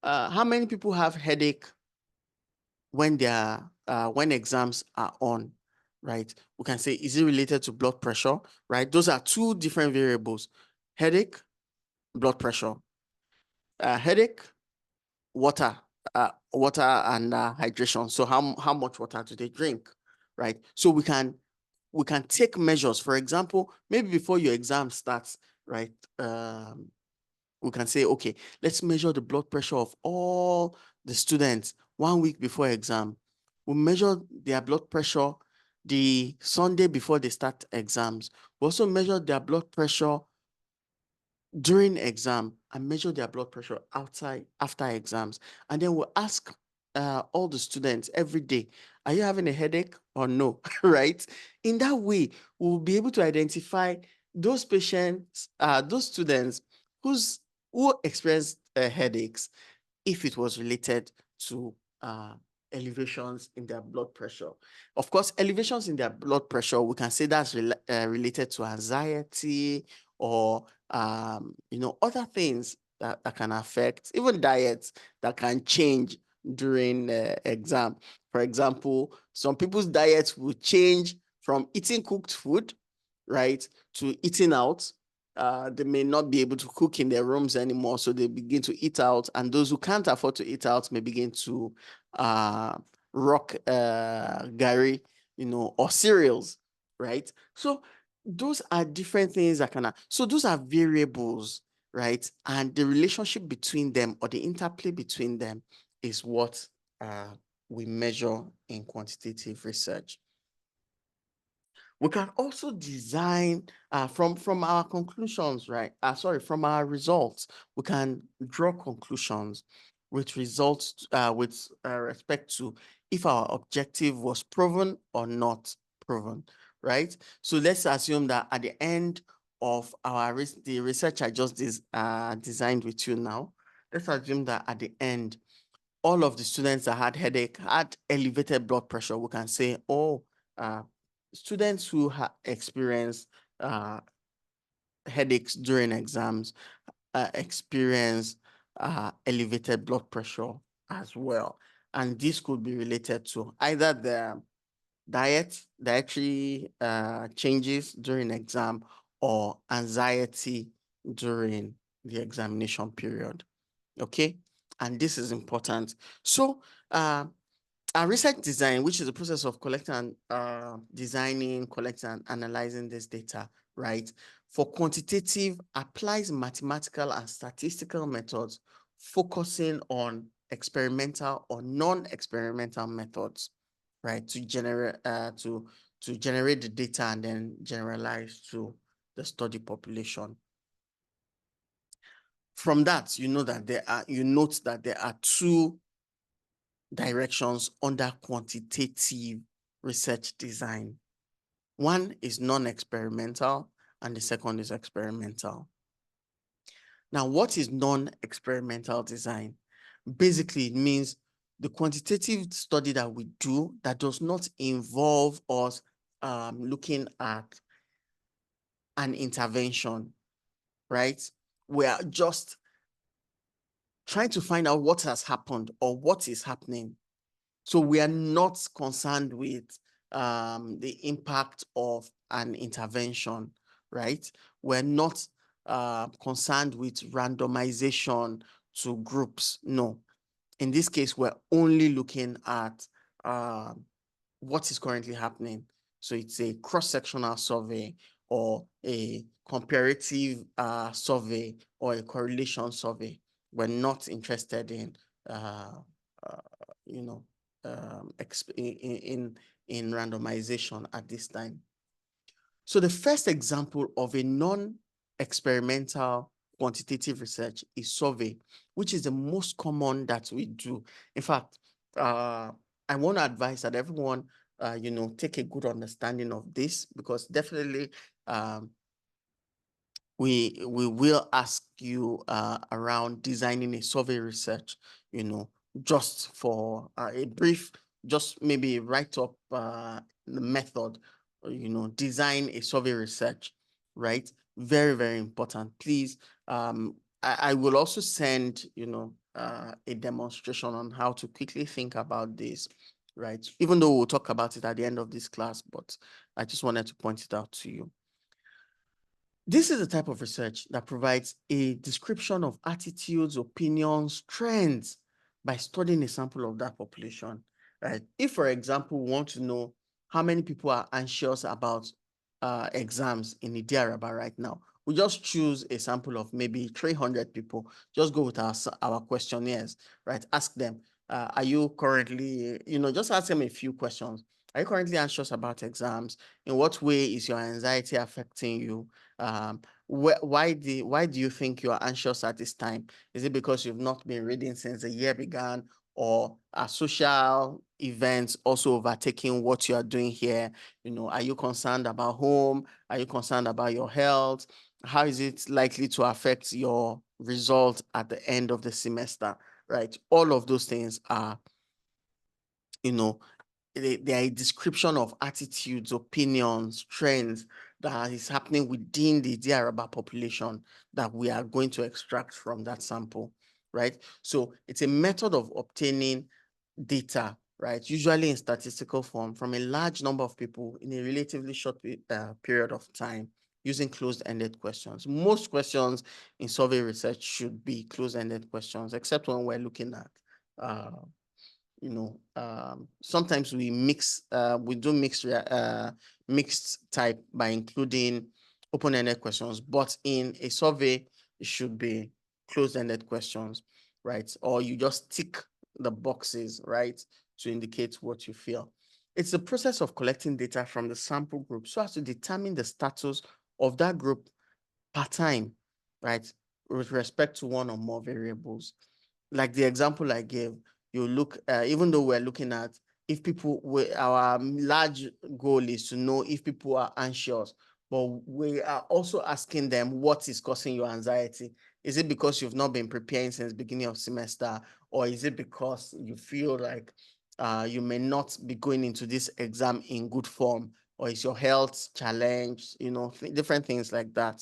how many people have headache when when exams are on, right? We can say, is it related to blood pressure, right? Those are two different variables: headache, blood pressure. Headache, water, water and hydration. So how much water do they drink, right? So we can take measures. For example, maybe before your exam starts, right? We can say, okay, let's measure the blood pressure of all the students 1 week before exam. We measure their blood pressure the Sunday before they start exams. We also measure their blood pressure during exam and measure their blood pressure after exams. And then we'll ask all the students every day, are you having a headache or no? Right? In that way, we'll be able to identify those patients, those students who experienced headaches, if it was related to elevations in their blood pressure. Of course, elevations in their blood pressure, we can say that's related to anxiety or other things that can affect, even diets that can change during exam. For example, some people's diets will change from eating cooked food, right, to eating out. They may not be able to cook in their rooms anymore, so they begin to eat out. And those who can't afford to eat out may begin to rock gari, or cereals, right? So those are different things that so those are variables, right? And the relationship between them or the interplay between them is what we measure in quantitative research. We can also design from our conclusions, right? From our results, we can draw conclusions with results with respect to if our objective was proven or not proven, right? So let's assume that at the end of the research I just designed with you now, let's assume that at the end, all of the students that had headache had elevated blood pressure. We can say, oh, students who experience headaches during exams experience elevated blood pressure as well. And this could be related to either the dietary changes during exam or anxiety during the examination period. Okay, and this is important. So research design, which is the process of collecting and designing, collecting and analyzing this data, right? For quantitative, applies mathematical and statistical methods, focusing on experimental or non-experimental methods, right? To generate the data and then generalize to the study population. From that, you note that there are two directions under quantitative research design. One is non-experimental and the second is experimental. Now, what is non-experimental design? Basically, it means the quantitative study that we do that does not involve us looking at an intervention, right? We are just trying to find out what has happened or what is happening. So we are not concerned with the impact of an intervention, right? We're not concerned with randomization to groups. No. In this case, we're only looking at what is currently happening. So it's a cross-sectional survey or a comparative survey or a correlation survey. We're not interested in, in randomization at this time. So the first example of a non-experimental quantitative research is survey, which is the most common that we do. In fact, I want to advise that everyone, take a good understanding of this, because definitely we will ask you around designing a survey research, just for a brief, just maybe write up the method, design a survey research, right? Very, very important. Please, I will also send, a demonstration on how to quickly think about this, right? Even though we'll talk about it at the end of this class, but I just wanted to point it out to you. This is the type of research that provides a description of attitudes, opinions, trends by studying a sample of that population, right? If, for example, we want to know how many people are anxious about exams in Idiaraba right now, we just choose a sample of maybe 300 people, just go with our questionnaires, right? Ask them, are you currently, just ask them a few questions. Are you currently anxious about exams? In what way is your anxiety affecting you? Why do you think you are anxious at this time? Is it because you've not been reading since the year began, or are social events also overtaking what you are doing here? Are you concerned about home? Are you concerned about your health? How is it likely to affect your result at the end of the semester, right? All of those things are, they are a description of attitudes, opinions, trends that is happening within the Diaraba population that we are going to extract from that sample, right? So it's a method of obtaining data, right? Usually in statistical form from a large number of people in a relatively short period of time using closed-ended questions. Most questions in survey research should be closed-ended questions, except when we're looking at sometimes we do mixed type by including open-ended questions, but in a survey, it should be closed-ended questions, right? Or you just tick the boxes, right, to indicate what you feel. It's the process of collecting data from the sample group so as to determine the status of that group per time, right, with respect to one or more variables. Like the example I gave, you look, even though we're looking at if people, our large goal is to know if people are anxious, but we are also asking them what is causing your anxiety. Is it because you've not been preparing since beginning of semester, or is it because you feel like you may not be going into this exam in good form, or is your health challenged, different things like that.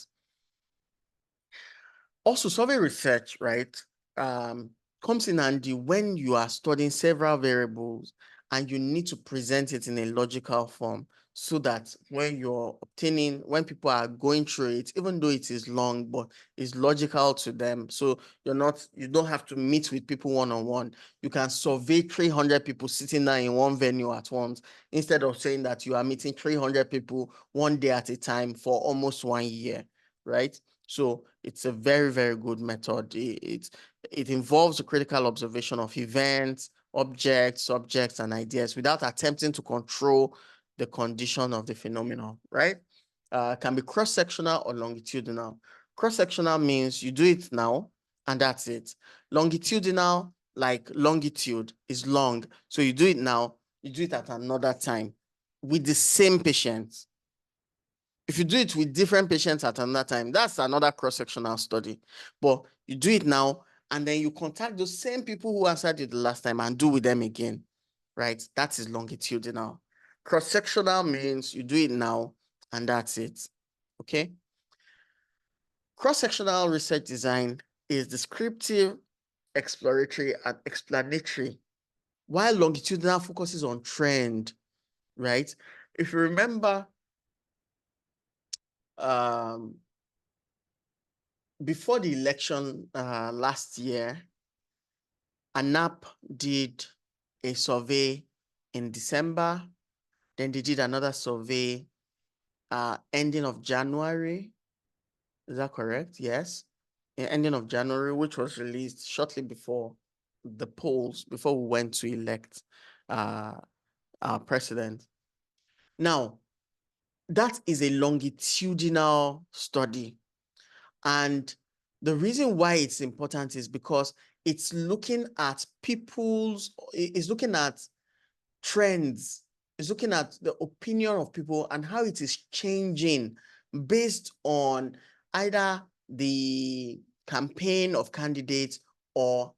Also, survey research, right, comes in handy when you are studying several variables and you need to present it in a logical form so that when people are going through it, even though it is long, but it's logical to them. So you don't have to meet with people one-on-one. You can survey 300 people sitting there in one venue at once, instead of saying that you are meeting 300 people one day at a time for almost 1 year, right? So it's a very, very good method. It involves a critical observation of events, objects, subjects, and ideas without attempting to control the condition of the phenomenon, right? Can be cross-sectional or longitudinal. Cross-sectional means you do it now and that's it. Longitudinal, like longitude is long. So you do it now, you do it at another time with the same patient. If you do it with different patients at another time, that's another cross-sectional study. But you do it now, and then you contact those same people who answered you the last time and do with them again, right? That is longitudinal. Cross-sectional means you do it now, and that's it, okay? Cross-sectional research design is descriptive, exploratory, and explanatory, while longitudinal focuses on trend, right? If you remember, before the election last year, ANAP did a survey in December. Then they did another survey ending of January. Is that correct? Yes. Ending of January, which was released shortly before the polls, before we went to elect our president. Now, that is a longitudinal study. And the reason why it's important is because it's looking at it's looking at trends, it's looking at the opinion of people and how it is changing based on either the campaign of candidates or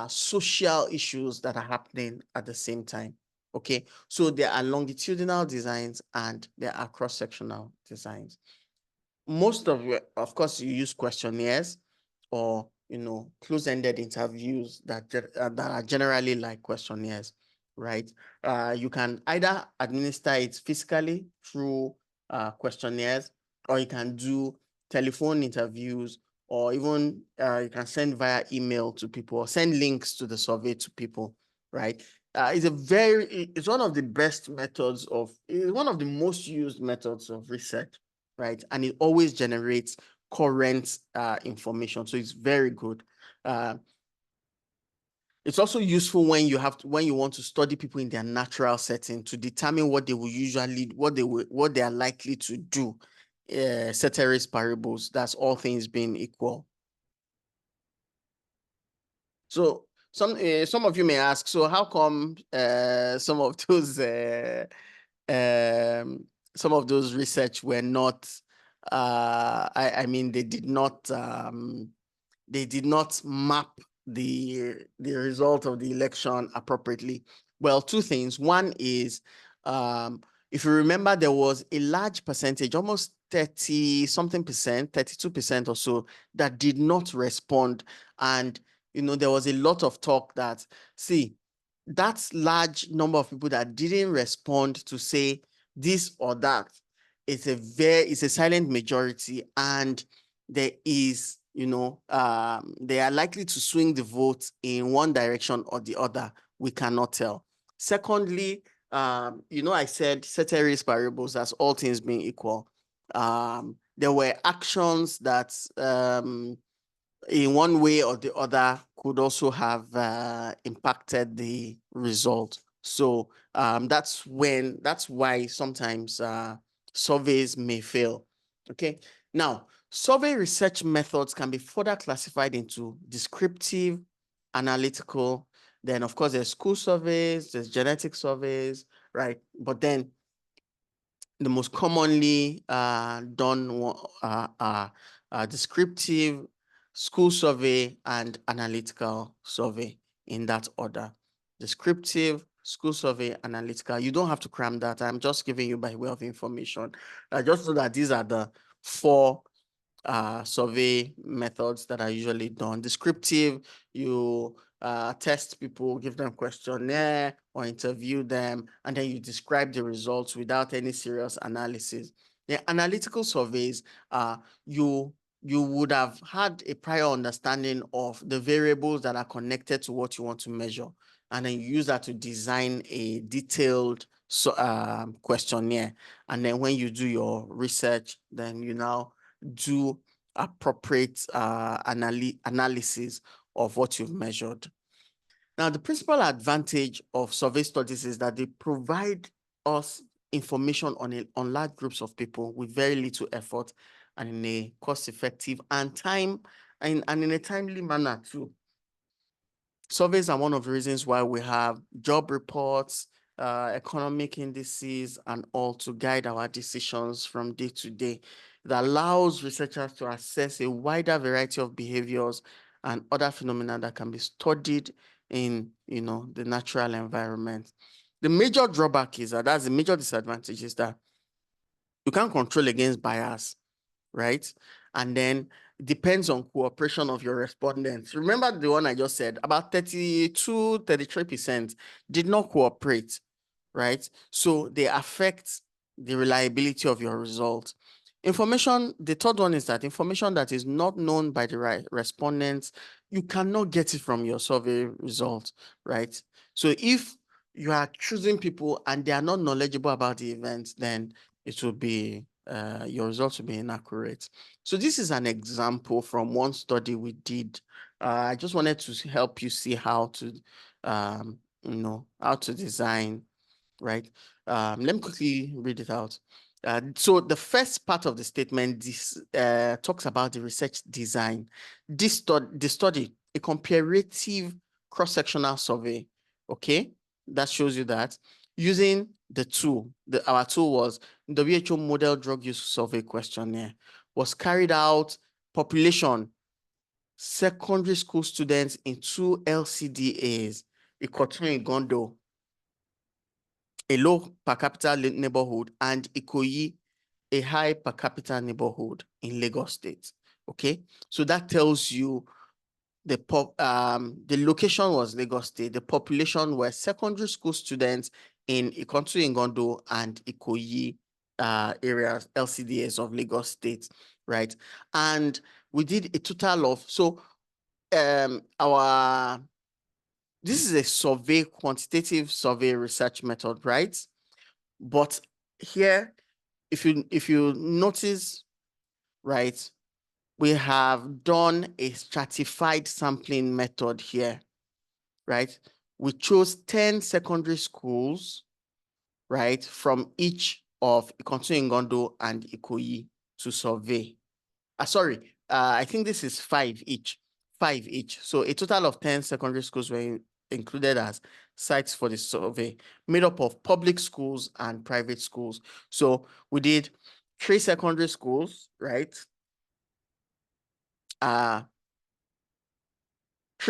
social issues that are happening at the same time. Okay, so there are longitudinal designs and there are cross-sectional designs. Most of course, you use questionnaires or close-ended interviews that are generally like questionnaires, right? You can either administer it physically through questionnaires, or you can do telephone interviews, or even you can send via email to people or send links to the survey to people, right? It's one of the best methods it's one of the most used methods of research, right? And it always generates current information. So it's very good. It's also useful when you want to study people in their natural setting to determine what they are likely to do. Ceteris paribus, that's all things being equal. So some of you may ask, so how come some of those research were not they did not map the result of the election appropriately? Well, two things. One is, if you remember, there was a large percentage, almost 30 something percent, 32% or so, that did not respond. And there was a lot of talk that, see, that large number of people that didn't respond to say this or that, it's a silent majority, and there is, they are likely to swing the vote in one direction or the other. We cannot tell. Secondly, I said ceteris paribus, as all things being equal. There were actions that in one way or the other could also have impacted the result. So that's why sometimes surveys may fail. Okay. Now, survey research methods can be further classified into descriptive, analytical. Then, of course, there's school surveys, there's genetic surveys, right? But then the most commonly done are descriptive, school survey, and analytical survey, in that order. Descriptive, school survey, analytical. You don't have to cram that. I'm just giving you by way of information. Just so that these are the four survey methods that are usually done. Descriptive, you test people, give them questionnaire or interview them, and then you describe the results without any serious analysis. The analytical surveys, you would have had a prior understanding of the variables that are connected to what you want to measure, and then you use that to design a detailed questionnaire. And then when you do your research, then you now do appropriate analysis of what you've measured. Now, the principal advantage of survey studies is that they provide us information on large groups of people with very little effort and in a cost-effective and in a timely manner too. Surveys are one of the reasons why we have job reports, economic indices, and all to guide our decisions from day to day. It allows researchers to assess a wider variety of behaviors and other phenomena that can be studied in, the natural environment. The major drawback is that's the major disadvantage is that you can't control against bias, right? And then it depends on cooperation of your respondents. Remember the one I just said, about 32, 33% did not cooperate, right? So they affect the reliability of your results. Information, the third one is that information that is not known by the respondents, you cannot get it from your survey results, right? So if you are choosing people and they are not knowledgeable about the event, then it will be, your results will be inaccurate. So this is an example from one study we did. I just wanted to help you see how to, how to design, right? Let me quickly read it out. So the first part of the statement talks about the research design. The study, a comparative cross-sectional survey, okay? That shows you that using the tool, our tool was WHO Model Drug Use Survey Questionnaire, was carried out population, secondary school students in 2 LCDAs, Ikotun Igondo, a low per capita neighborhood, and Ikoyi, a high per capita neighborhood in Lagos State. Okay, so that tells you the location was Lagos State. The population were secondary school students in Ikotun Igondo and Ikoyi areas, LCDS of Lagos State, right? And we did a total of, so this is a survey, quantitative survey research method, right? But here, if you notice, right, we have done a stratified sampling method here, right? We chose 10 secondary schools, right, from each of Ikotun Ngondo and Ikoyi to survey. I think this is 5 each. 5 each. So a total of 10 secondary schools were included as sites for the survey, made up of public schools and private schools. So we did 3 secondary schools, right? 3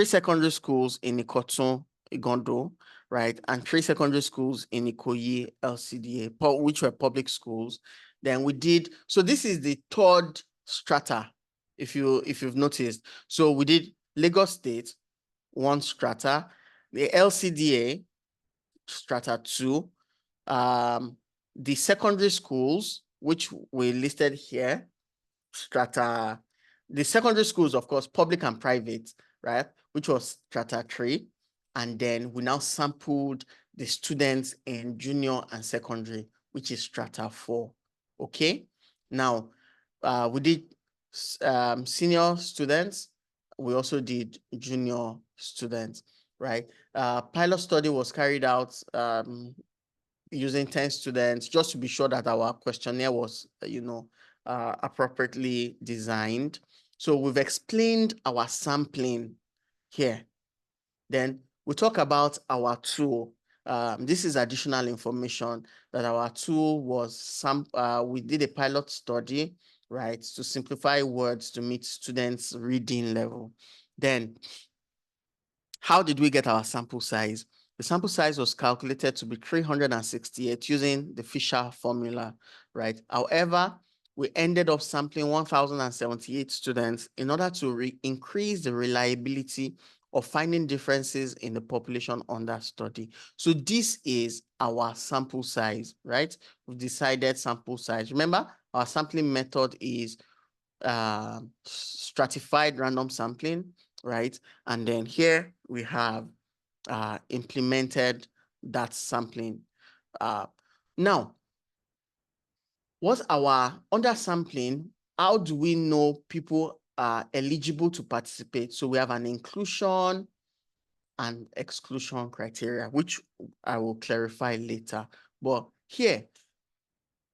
secondary schools in Ikotun Igondo, right? And 3 secondary schools in Ikoyi LCDA, which were public schools. Then we did, so this is the third strata, if you've noticed. So we did Lagos State, 1 strata, the LCDA, strata 2, the secondary schools, which we listed here, strata, the secondary schools, of course, public and private, right? Which was strata 3. And then we now sampled the students in junior and secondary, which is strata 4. Okay. Now, we did senior students. We also did junior students, right? Pilot study was carried out using 10 students, just to be sure that our questionnaire was, appropriately designed. So we've explained our sampling here. Then we talk about our tool. This is additional information that our tool was we did a pilot study, right, to simplify words to meet students' reading level. Then, how did we get our sample size? The sample size was calculated to be 368 using the Fisher formula, right? However, we ended up sampling 1,078 students in order to increase the reliability of finding differences in the population under study. So this is our sample size, right? We've decided sample size. Remember, our sampling method is stratified random sampling, right? And then here we have implemented that sampling. Now, what's our undersampling? How do we know people are eligible to participate? So we have an inclusion and exclusion criteria, which I will clarify later. But here,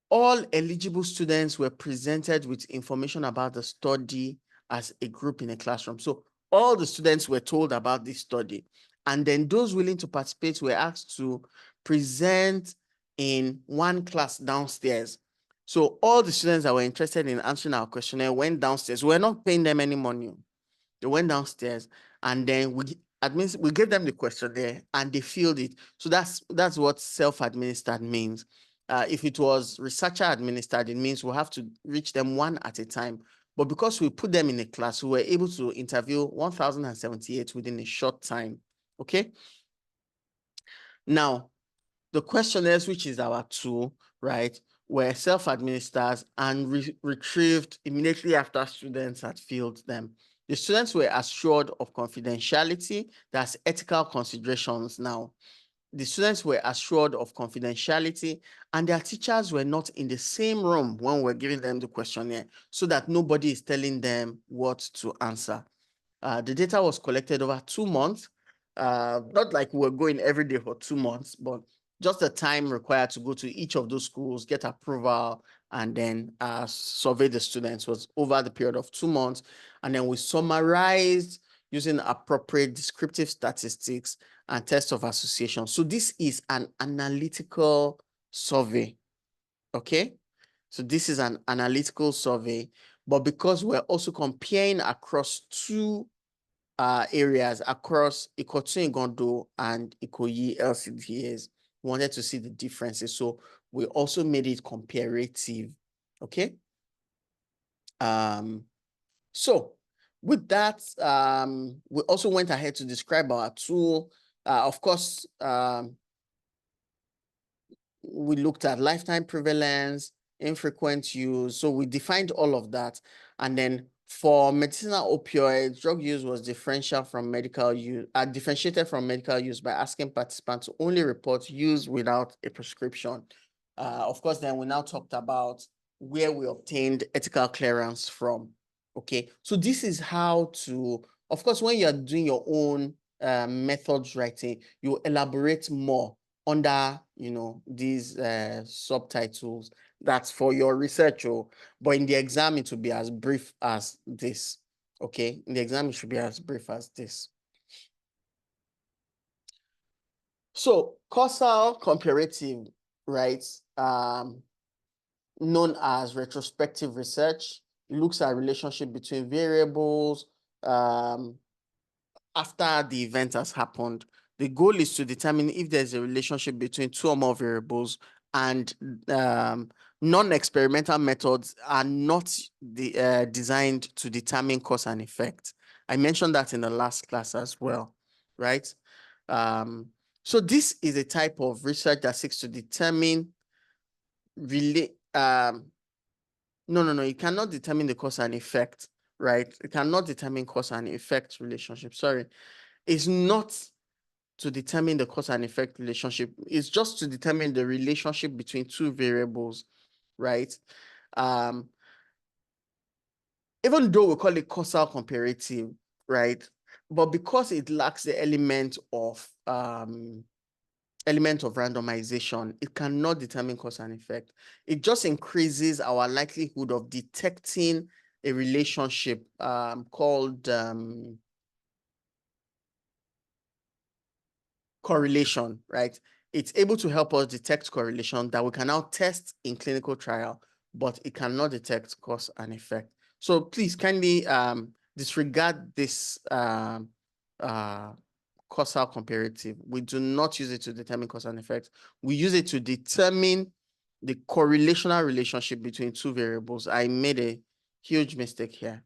all eligible students were presented with information about the study as a group in a classroom. So all the students were told about this study. And then those willing to participate were asked to present in one class downstairs. So all the students that were interested in answering our questionnaire went downstairs. We're not paying them any money. They went downstairs, and then we gave them the questionnaire and they filled it. So that's what self-administered means. If it was researcher administered, it means we'll have to reach them one at a time. But because we put them in a class, we were able to interview 1,078 within a short time. Okay. Now, the questionnaires, which is our tool, right, were self-administered and retrieved immediately after students had filled them. The students were assured of confidentiality. That's ethical considerations now. The students were assured of confidentiality, and their teachers were not in the same room when we're giving them the questionnaire, so that nobody is telling them what to answer. The data was collected over 2 months. Not like we're going every day for 2 months, but just the time required to go to each of those schools, get approval, and then survey the students was over the period of 2 months. And then we summarized using appropriate descriptive statistics and tests of association. So this is an analytical survey, okay? So this is an analytical survey, but because we're also comparing across two areas, across Ikotun Igondo and Ikoyi LCDs, we wanted to see the differences. So we also made it comparative, okay? So with that, we also went ahead to describe our tool. Of course, we looked at lifetime prevalence, infrequent use. So we defined all of that. And then for medicinal opioids, drug use was differentiated from medical use by asking participants to only report use without a prescription. Of course, then we now talked about where we obtained ethical clearance from. Okay, so this is how to, of course, when you're doing your own methods writing, you elaborate more under, these subtitles. That's for your research, but in the exam, it will be as brief as this. Okay, in the exam, it should be as brief as this. So causal comparative, right? Known as retrospective research, looks at relationship between variables after the event has happened. The goal is to determine if there's a relationship between two or more variables, and non-experimental methods are not designed to determine cause and effect. I mentioned that in the last class as well, right? So this is a type of research that seeks to determine no, you cannot determine the cause and effect, right? You cannot determine cause and effect relationship. Sorry, it's not to determine the cause and effect relationship. It's just to determine the relationship between two variables, right? Even though we call it causal comparative, right? But because it lacks the element of randomization, it cannot determine cause and effect. It just increases our likelihood of detecting a relationship called correlation, right? It's able to help us detect correlation that we can now test in clinical trial, but it cannot detect cause and effect. So please kindly disregard this causal comparative. We do not use it to determine cause and effect. We use it to determine the correlational relationship between two variables. I made a huge mistake here.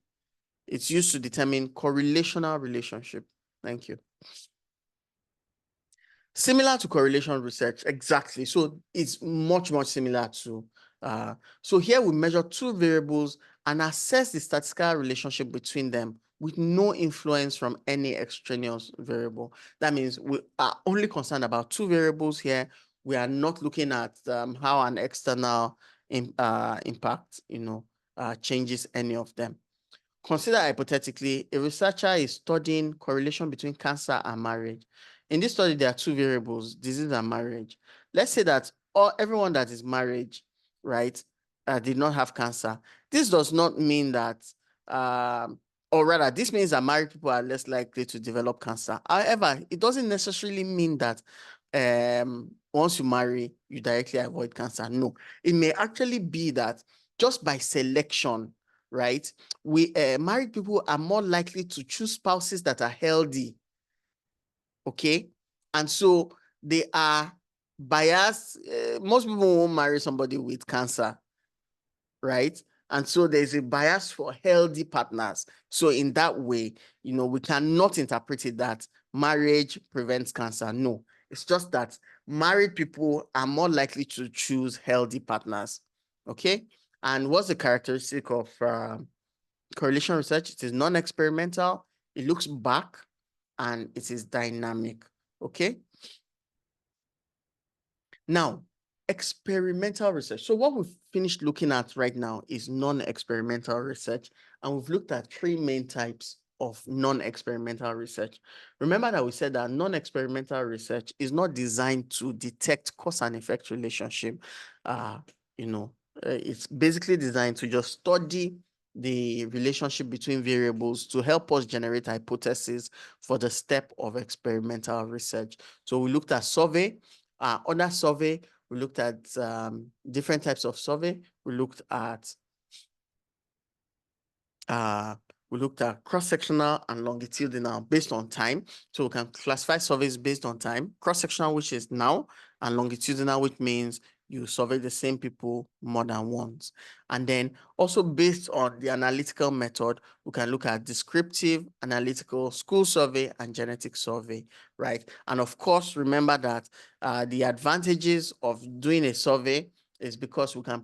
It's used to determine correlational relationship. Thank you. Similar to correlation research, exactly. So it's much, much similar to, so here we measure two variables and assess the statistical relationship between them with no influence from any extraneous variable. That means we are only concerned about two variables here. We are not looking at how an external impact, changes any of them. Consider hypothetically, a researcher is studying correlation between cancer and marriage. In this study, there are two variables, disease and marriage. Let's say that everyone that is married, right, did not have cancer. This does not mean that, or rather, this means that married people are less likely to develop cancer. However, it doesn't necessarily mean that once you marry, you directly avoid cancer. No, it may actually be that just by selection, right, we married people are more likely to choose spouses that are healthy. Okay, and so they are biased. Most people won't marry somebody with cancer, right? And so there's a bias for healthy partners. So in that way, we cannot interpret it that marriage prevents cancer. No, it's just that married people are more likely to choose healthy partners. Okay, and what's the characteristic of correlation research? It is non-experimental, it looks back, and it is dynamic. Okay. Now, experimental research. So what we've finished looking at right now is non-experimental research, and we've looked at three main types of non-experimental research. Remember that we said that non-experimental research is not designed to detect cause and effect relationship. It's basically designed to just study the relationship between variables to help us generate hypotheses for the step of experimental research. So we looked at survey, other survey, we looked at different types of survey. We looked at cross-sectional and longitudinal based on time. So we can classify surveys based on time. Cross-sectional, which is now, and longitudinal, which means you survey the same people more than once. And then also based on the analytical method, we can look at descriptive, analytical, school survey, and genetic survey, right? And of course, remember that the advantages of doing a survey is because we can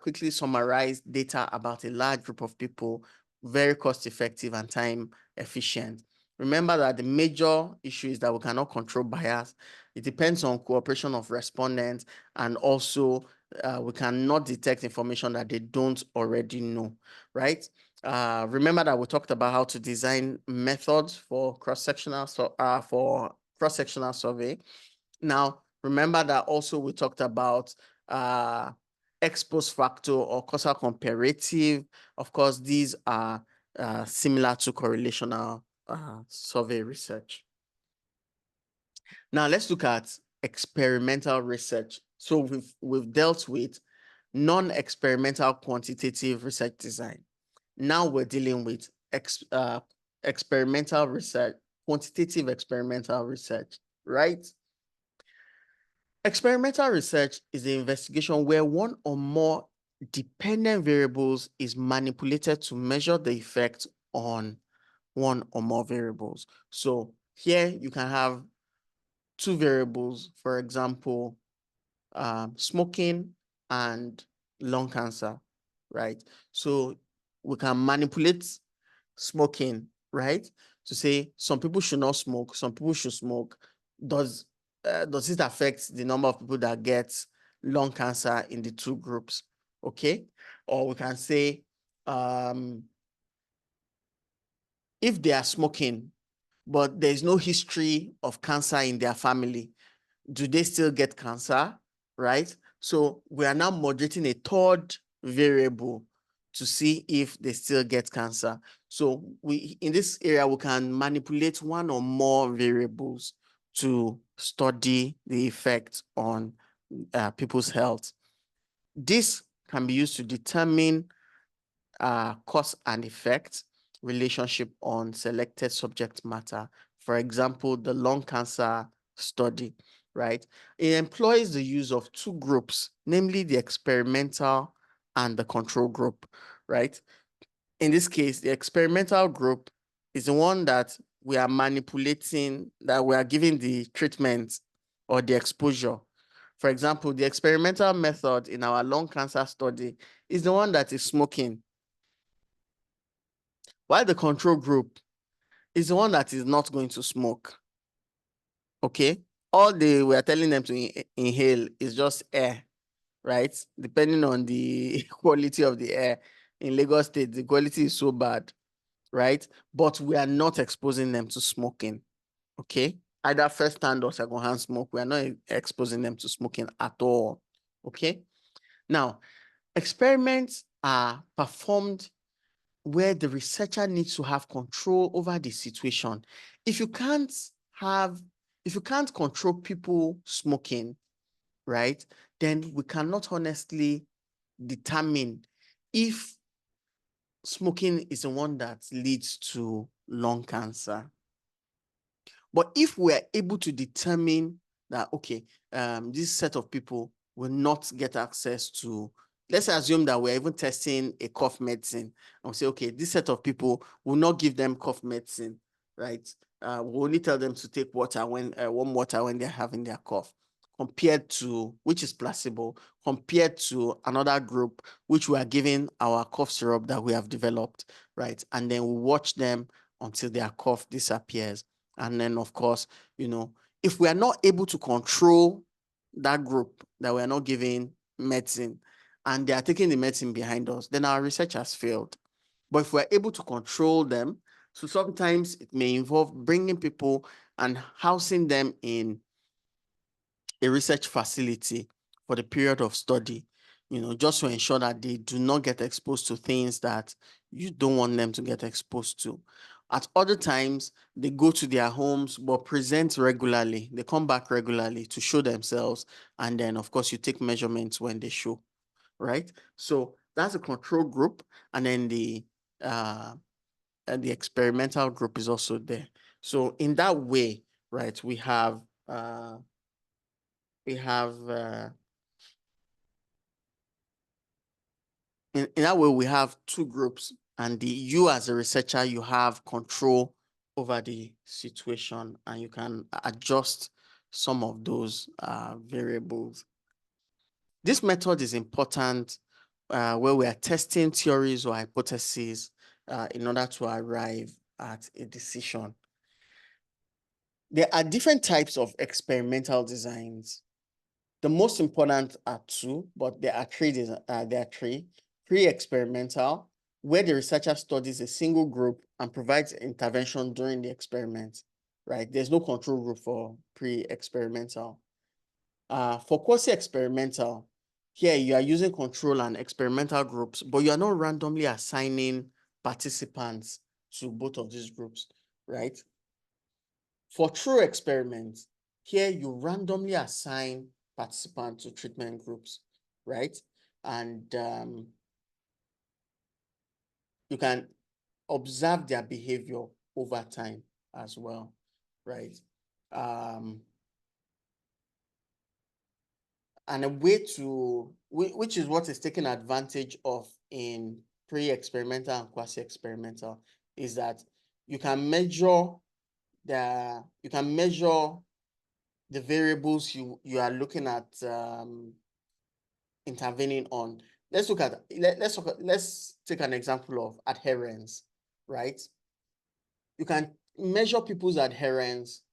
quickly summarize data about a large group of people, very cost effective and time efficient. Remember that the major issue is that we cannot control bias. It depends on cooperation of respondents, and also we cannot detect information that they don't already know, right? Remember that we talked about how to design methods for cross-sectional survey. Now, remember that also we talked about ex post facto or causal comparative. Of course, these are similar to correlational survey research. Now, let's look at experimental research. So we've dealt with non-experimental quantitative research design. Now we're dealing with experimental research, quantitative experimental research, right? Experimental research is the investigation where one or more dependent variables is manipulated to measure the effect on one or more variables. So here you can have two variables, for example, smoking and lung cancer, right? So we can manipulate smoking, right? To say some people should not smoke, some people should smoke. Does it affect the number of people that get lung cancer in the two groups? Okay. Or we can say, if they are smoking, but there's no history of cancer in their family, do they still get cancer, right? So we are now moderating a third variable to see if they still get cancer. So in this area, we can manipulate one or more variables to study the effect on people's health. This can be used to determine cause and effect relationship on selected subject matter. For example, the lung cancer study, right? It employs the use of two groups, namely the experimental and the control group, right? In this case, the experimental group is the one that we are manipulating, that we are giving the treatment or the exposure. For example, the experimental method in our lung cancer study is the one that is smoking, while the control group is the one that is not going to smoke. Okay? All we are telling them to inhale is just air, right? Depending on the quality of the air. In Lagos State, the quality is so bad, right? But we are not exposing them to smoking, okay? Either first-hand or second-hand smoke, we are not exposing them to smoking at all, okay? Now, experiments are performed where the researcher needs to have control over the situation. If you can't control people smoking, right, then we cannot honestly determine if smoking is the one that leads to lung cancer. But if we're able to determine that, okay, this set of people will not get access to, let's assume that we're even testing a cough medicine, and we say, okay, this set of people will not give them cough medicine, right? We'll only tell them to take water warm water when they're having their cough, compared to, which is placebo, compared to another group, which we are giving our cough syrup that we have developed, right? And then we watch them until their cough disappears. And then, of course, if we are not able to control that group that we are not giving medicine and they are taking the medicine behind us, then our research has failed. But if we're able to control them, so sometimes it may involve bringing people and housing them in a research facility for the period of study, just to ensure that they do not get exposed to things that you don't want them to get exposed to. At other times, they go to their homes but present regularly. They come back regularly to show themselves. And then, of course, you take measurements when they show, right? So that's a control group. And then the experimental group is also there. So in that way, right, we have in that way we have two groups, and you as a researcher, you have control over the situation and you can adjust some of those variables. This method is important where we are testing theories or hypotheses in order to arrive at a decision. There are different types of experimental designs. The most important are two, but there are three. Pre-experimental, where the researcher studies a single group and provides intervention during the experiment, right? There's no control group for pre-experimental. For quasi-experimental, here you are using control and experimental groups, but you are not randomly assigning participants to both of these groups, right? For true experiments, here you randomly assign participants to treatment groups, right? And you can observe their behavior over time as well, right? And a way to, which is what is taken advantage of in pre-experimental and quasi-experimental, is that you can measure the variables you are looking at intervening on. Let's take an example of adherence, right? You can measure people's adherence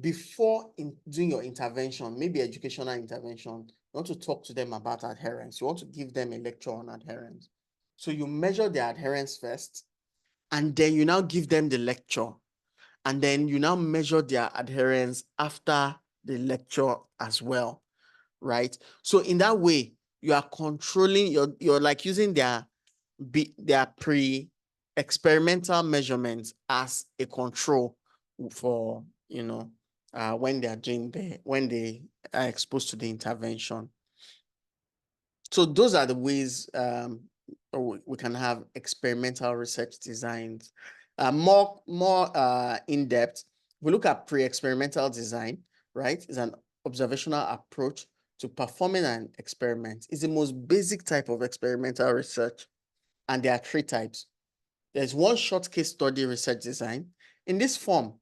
before doing your intervention, maybe educational intervention. You want to talk to them about adherence. You want to give them a lecture on adherence. So you measure their adherence first, and then you now give them the lecture. And then you now measure their adherence after the lecture as well, right? So in that way, you are controlling, you're like using their pre-experimental measurements as a control for, when they are exposed to the intervention. So those are the ways we can have experimental research designs. More in depth, we look at pre-experimental design, right? It's an observational approach to performing an experiment is the most basic type of experimental research, and there are three types. There's one short case study research design. In this form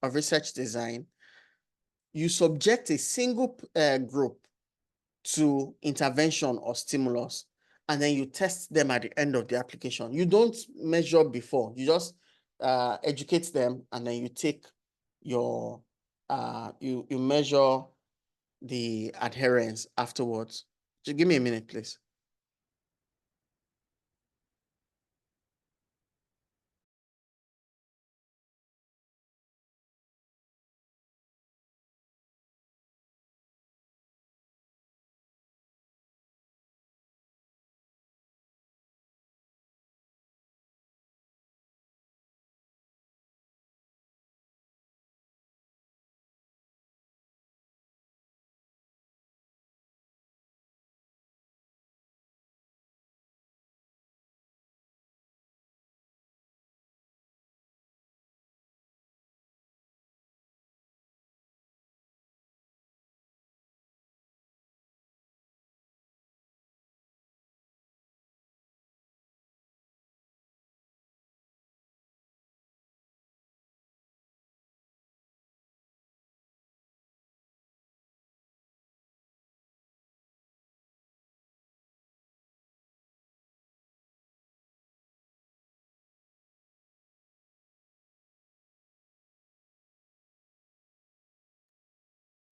of research design, you subject a single group to intervention or stimulus, and then you test them at the end of the application. You don't measure before, you just educate them, and then you take your, you measure the adherence afterwards. Just give me a minute, please.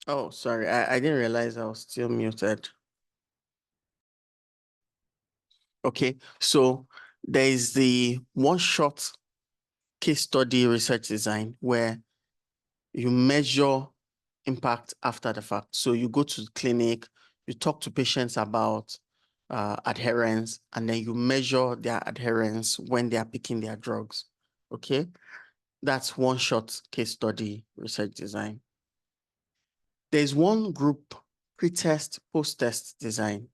Oh, sorry, I didn't realize I was still muted. Okay, so there is the one shot case study research design where you measure impact after the fact. So you go to the clinic, you talk to patients about adherence, and then you measure their adherence when they are picking their drugs. Okay, that's one shot case study research design. There's one group pre-test, post-test design.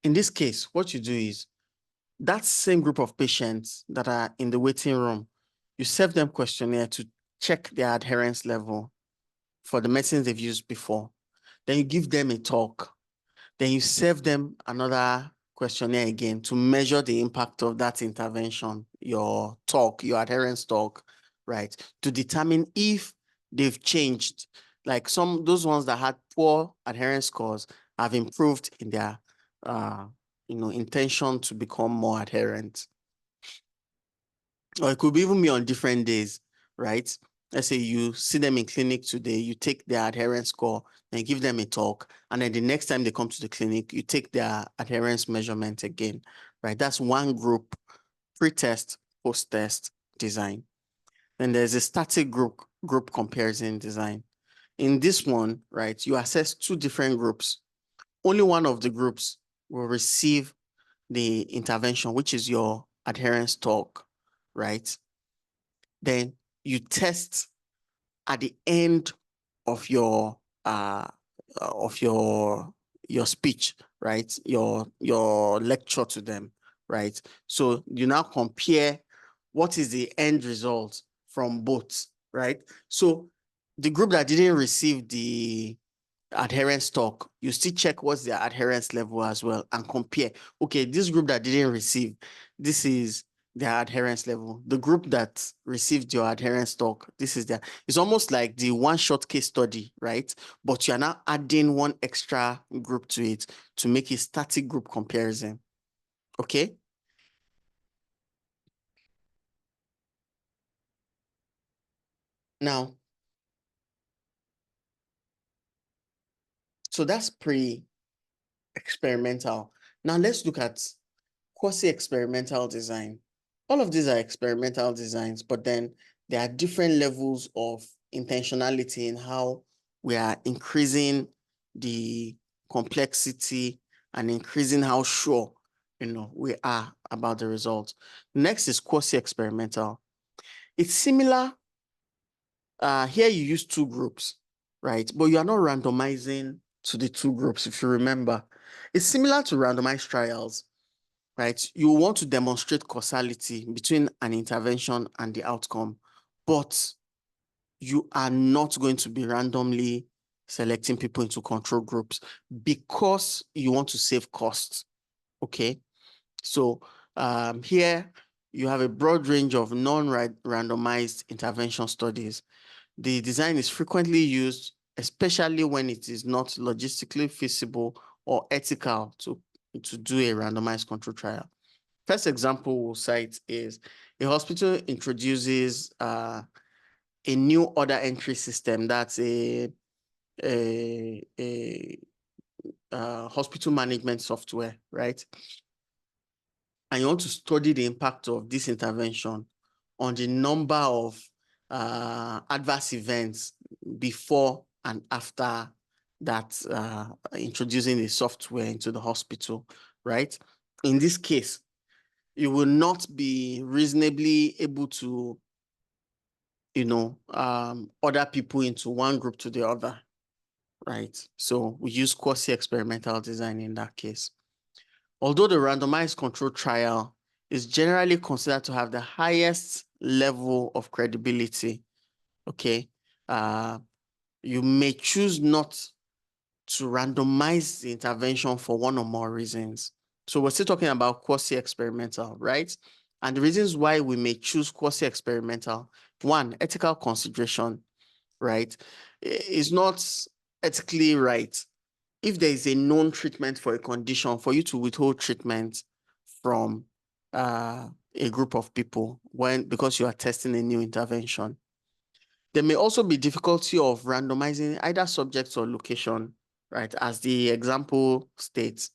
In this case, what you do is that same group of patients that are in the waiting room, you serve them questionnaire to check their adherence level for the medicines they've used before. Then you give them a talk. Then you serve them another questionnaire again to measure the impact of that intervention, your talk, your adherence talk, right? To determine if they've changed. Like those ones that had poor adherence scores have improved in their, intention to become more adherent. Or it could even be on different days, right? Let's say you see them in clinic today, you take their adherence score and give them a talk, and then the next time they come to the clinic, you take their adherence measurement again, right? That's one group, pre-test, post-test design. Then there's a static group comparison design. In this one, right, you assess two different groups. Only one of the groups will receive the intervention, which is your adherence talk, right? Then you test at the end of your of your speech, right? Your lecture to them, right? So you now compare what is the end result from both, right? So the group that didn't receive the adherence talk, you still check what's their adherence level as well and compare. Okay, this group that didn't receive, this is their adherence level. The group that received your adherence talk, this is their, it's almost like the one shot case study, right? But you're now adding one extra group to it to make a static group comparison. Okay? Now, so that's pre-experimental. Now let's look at quasi-experimental design. All of these are experimental designs, but then there are different levels of intentionality in how we are increasing the complexity and increasing how sure we are about the results. Next is quasi-experimental. It's similar. Here you use two groups, right? But you are not randomizing to the two groups, if you remember. It's similar to randomized trials, right? You want to demonstrate causality between an intervention and the outcome, but you are not going to be randomly selecting people into control groups because you want to save costs. Okay, so here you have a broad range of non-randomized intervention studies. The design is frequently used, especially when it is not logistically feasible or ethical to do a randomized control trial. First example we'll cite is a hospital introduces a new order entry system. That's a hospital management software, right? And you want to study the impact of this intervention on the number of adverse events before and after that introducing the software into the hospital, right? In this case, you will not be reasonably able to, order people into one group to the other, right? So we use quasi-experimental design in that case. Although the randomized control trial is generally considered to have the highest level of credibility, okay, you may choose not to randomize the intervention for one or more reasons. So we're still talking about quasi-experimental, right? And the reasons why we may choose quasi-experimental, one, ethical consideration, right? It's not ethically right if there is a known treatment for a condition, for you to withhold treatment from a group of people because you are testing a new intervention. There may also be difficulty of randomizing either subjects or location, right? As the example states.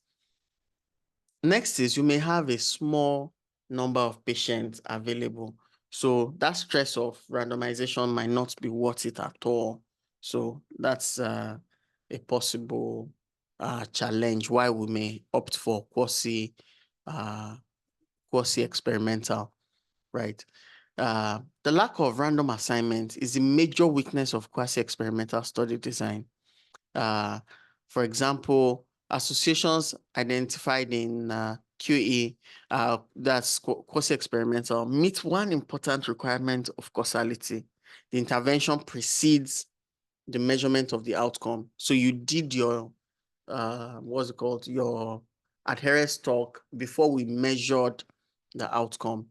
Next is you may have a small number of patients available. So that stress of randomization might not be worth it at all. So that's a possible challenge why we may opt for quasi-experimental, right? The lack of random assignment is a major weakness of quasi-experimental study design. For example, associations identified in QE, that's quasi-experimental, meet one important requirement of causality. The intervention precedes the measurement of the outcome. So you did your, what's it called, your adherence talk before we measured the outcome.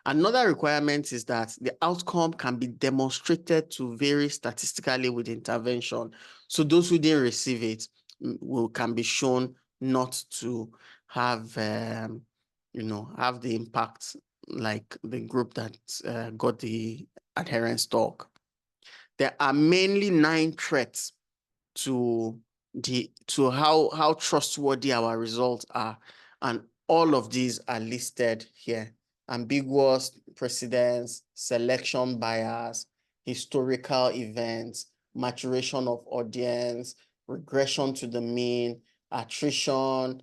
Another requirement is that the outcome can be demonstrated to vary statistically with intervention. So those who didn't receive it can be shown not to have, have the impact like the group that got the adherence talk. There are mainly 9 threats to how trustworthy our results are, and all of these are listed here: ambiguous precedence, selection bias, historical events, maturation of audience, regression to the mean, attrition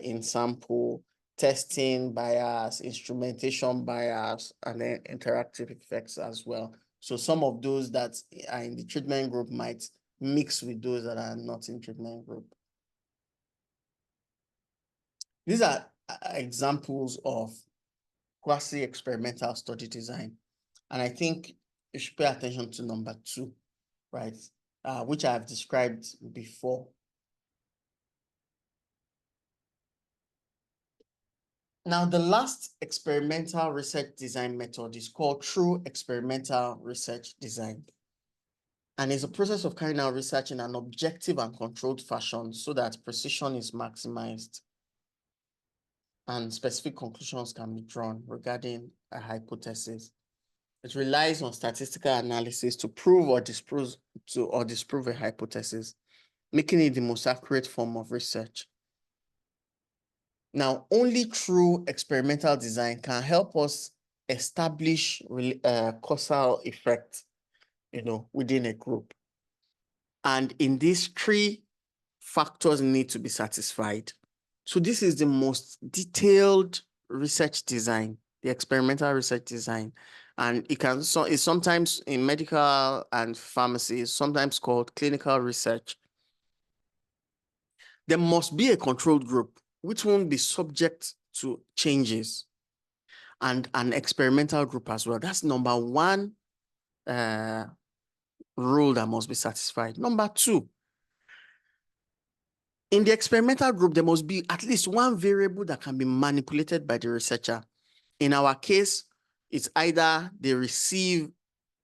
in sample, testing bias, instrumentation bias, and then interactive effects as well. So some of those that are in the treatment group might mix with those that are not in treatment group. These are examples of quasi-experimental study design. And I think you should pay attention to number 2, right? Which I have described before. Now, the last experimental research design method is called true experimental research design. And it's a process of carrying out research in an objective and controlled fashion so that precision is maximized and specific conclusions can be drawn regarding a hypothesis. It relies on statistical analysis to prove or disprove a hypothesis, making it the most accurate form of research. Now, only true experimental design can help us establish causal effect, within a group. And in these 3 factors need to be satisfied. So this is the most detailed research design, the experimental research design. And it's sometimes in medical and pharmacy, it's sometimes called clinical research. There must be a controlled group which won't be subject to changes, and an experimental group as well. That's number 1 rule that must be satisfied. Number 2, In the experimental group, there must be at least one variable that can be manipulated by the researcher. In our case, it's either they receive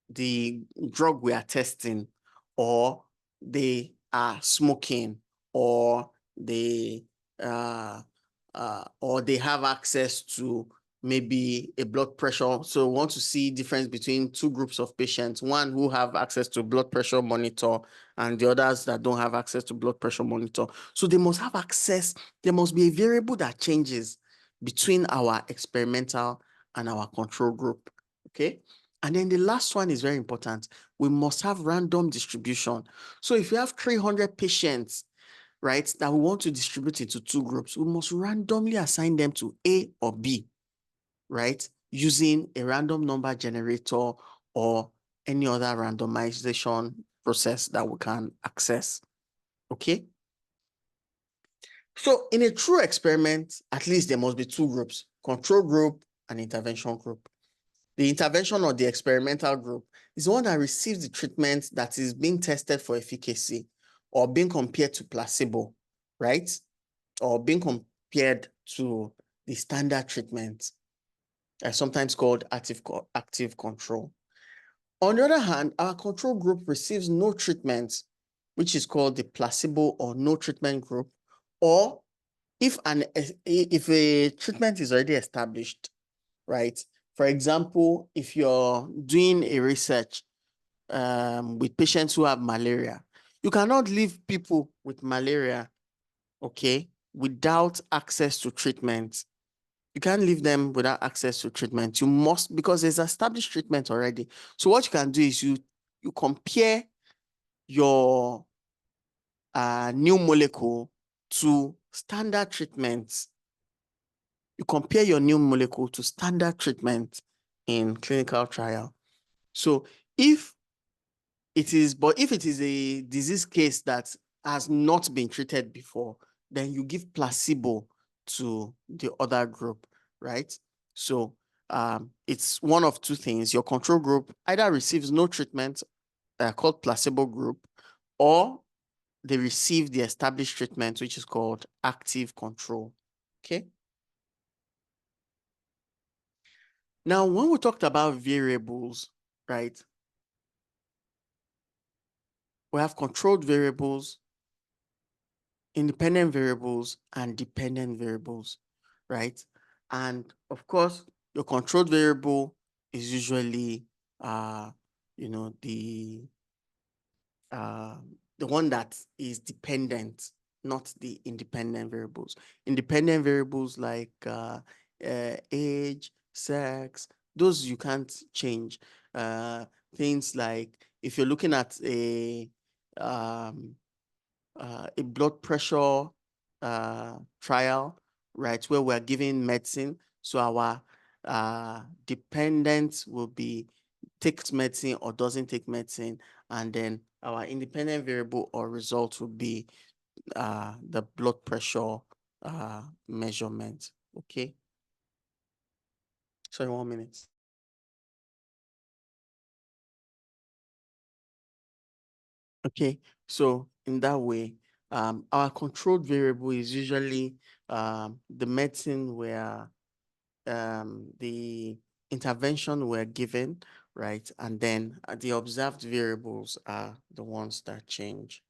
the drug we are testing, or they are smoking, or they have access to maybe a blood pressure. So we want to see difference between two groups of patients, one who have access to blood pressure monitor and the others that don't have access to blood pressure monitor. So they must have access. There must be a variable that changes between our experimental and our control group. Okay. And then the last one is very important. We must have random distribution. So if you have 300 patients, right, that we want to distribute into two groups, we must randomly assign them to A or B, right, using a random number generator or any other randomization process that we can access. Okay. So in a true experiment, at least there must be two groups, control group and intervention group. The intervention or the experimental group is the one that receives the treatment that is being tested for efficacy or being compared to placebo, right? Or being compared to the standard treatment, sometimes called active control. On the other hand, our control group receives no treatment, which is called the placebo or no treatment group, or if a treatment is already established, right? For example, if you're doing a research with patients who have malaria, you cannot leave people with malaria, okay, without access to treatment. You can't leave them without access to treatment. You must, because there's established treatment already. So what you can do is you compare your new molecule to standard treatments. You compare your new molecule to standard treatment in clinical trial. So if it is a disease case that has not been treated before, then you give placebo to the other group, right? So it's one of two things. Your control group either receives no treatment, called placebo group, or they receive the established treatment, which is called active control. Okay. Now, when we talked about variables, right, we have controlled variables, independent variables, and dependent variables, right? And of course, your controlled variable is usually, you know, the one that is dependent, not the independent variables. Independent variables like age, sex, those you can't change. Things like if you're looking at a blood pressure trial, right, where we're giving medicine. So our dependent will be takes medicine or doesn't take medicine, and then our independent variable or result will be the blood pressure measurement. Okay. Sorry, 1 minute. Okay, so in that way, our controlled variable is usually the medicine where the intervention we're given, right? And then the observed variables are the ones that change.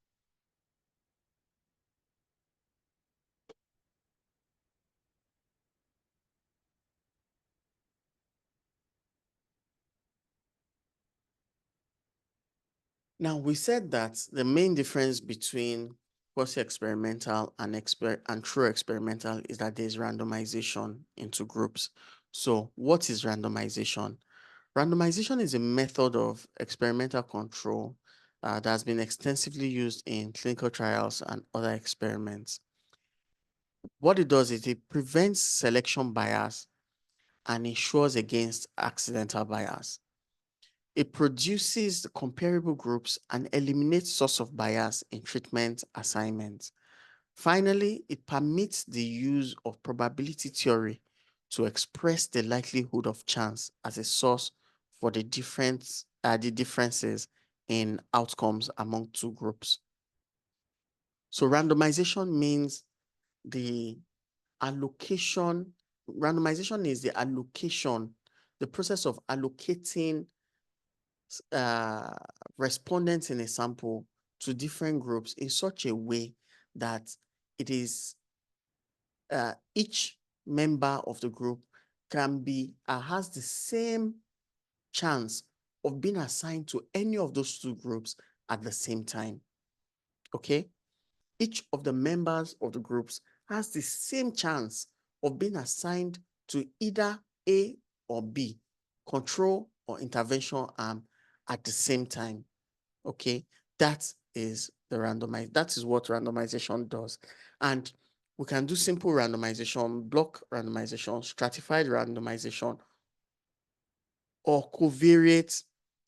Now, we said that the main difference between quasi-experimental and true experimental is that there's randomization into groups. So what is randomization? Randomization is a method of experimental control that has been extensively used in clinical trials and other experiments. What it does is it prevents selection bias and ensures against accidental bias. It produces comparable groups and eliminates source of bias in treatment assignments. Finally, it permits the use of probability theory to express the likelihood of chance as a source for the differences in outcomes among two groups. So randomization means the allocation. Randomization is the allocation, the process of allocating respondents in a sample to different groups in such a way that it is each member of the group can be has the same chance of being assigned to any of those two groups at the same time. Okay? Each of the members of the groups has the same chance of being assigned to either A or B, control or intervention arm at the same time. Okay, that is what randomization does. And we can do simple randomization, block randomization, stratified randomization, or covariate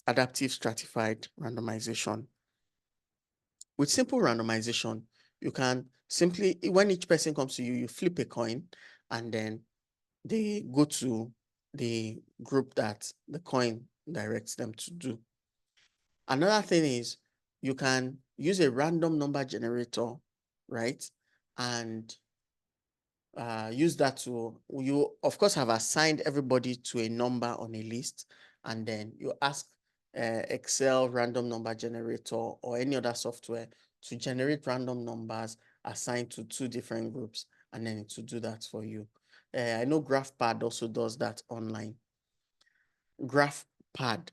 adaptive stratified randomization. With simple randomization, you can simply, when each person comes to you, you flip a coin and then they go to the group that the coin directs them to do. Another thing is you can use a random number generator, right? And use that to, you of course have assigned everybody to a number on a list, and then you ask Excel random number generator or any other software to generate random numbers assigned to two different groups, and then to do that for you. I know GraphPad also does that online. GraphPad,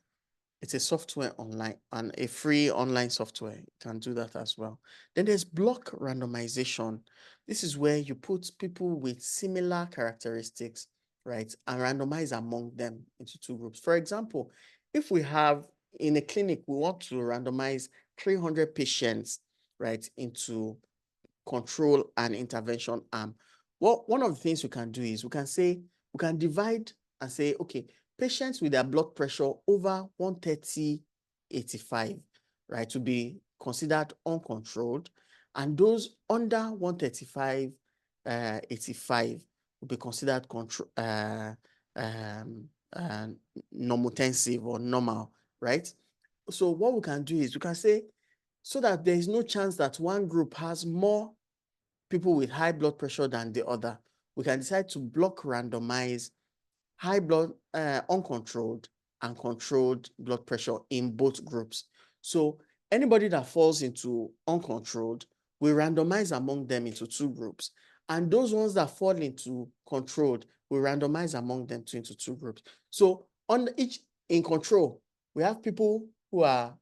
it's a software online and a free online software. You can do that as well. Then there's block randomization. This is where you put people with similar characteristics, right, and randomize among them into two groups. For example, if we have in a clinic, we want to randomize 300 patients, right, into control and intervention arm. Well, one of the things we can do is we can divide and say, okay, patients with their blood pressure over 130/85, right, to be considered uncontrolled, and those under 135/85 will be considered normotensive or normal, right? So what we can do is we can say, so that there is no chance that one group has more people with high blood pressure than the other, we can decide to block randomize high blood, uncontrolled and controlled blood pressure in both groups. So anybody that falls into uncontrolled, we randomize among them into two groups. And those ones that fall into controlled, we randomize among them into two groups. So on each, in control, we have people who are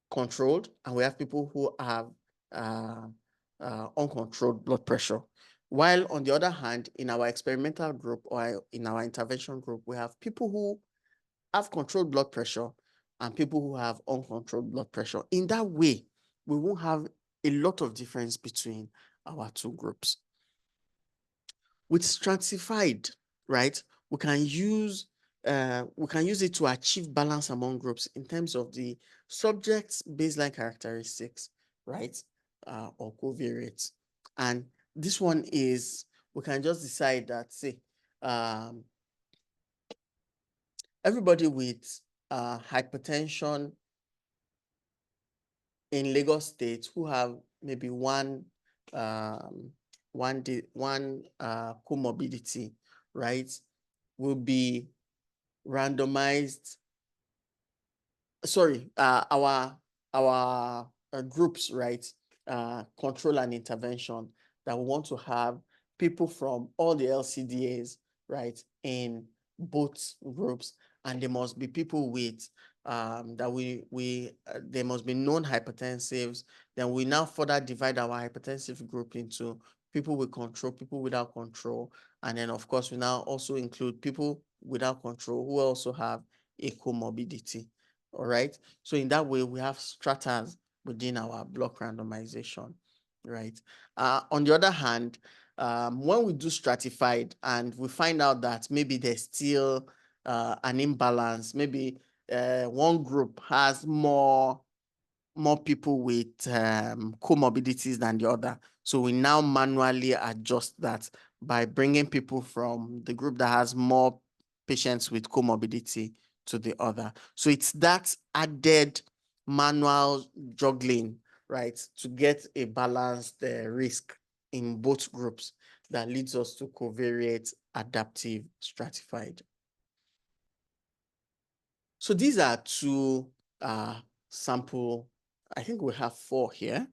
controlled and we have people who have uncontrolled blood pressure. While on the other hand, in our experimental group or in our intervention group, we have people who have controlled blood pressure and people who have uncontrolled blood pressure. In that way, we won't have a lot of difference between our two groups. With stratified, right, we can use it to achieve balance among groups in terms of the subject's baseline characteristics, right, or covariates. And this one is, we can just decide that, say, everybody with hypertension in Lagos State who have maybe one comorbidity, right, will be randomized. Sorry, our groups, right, control and intervention, that we want to have people from all the LCDAs, right, in both groups, and there must be people with there must be known hypertensives. Then we now further divide our hypertensive group into people with control, people without control, and then of course we now also include people without control who also have a comorbidity. All right. So in that way, we have stratas within our block randomization, right? On the other hand, when we do stratified and we find out that maybe there's still an imbalance, maybe one group has more people with comorbidities than the other. So we now manually adjust that by bringing people from the group that has more patients with comorbidity to the other. So it's that added manual juggling right, to get a balanced risk in both groups that leads us to covariate, adaptive, stratified. So these are two sample, I think we have 4 here,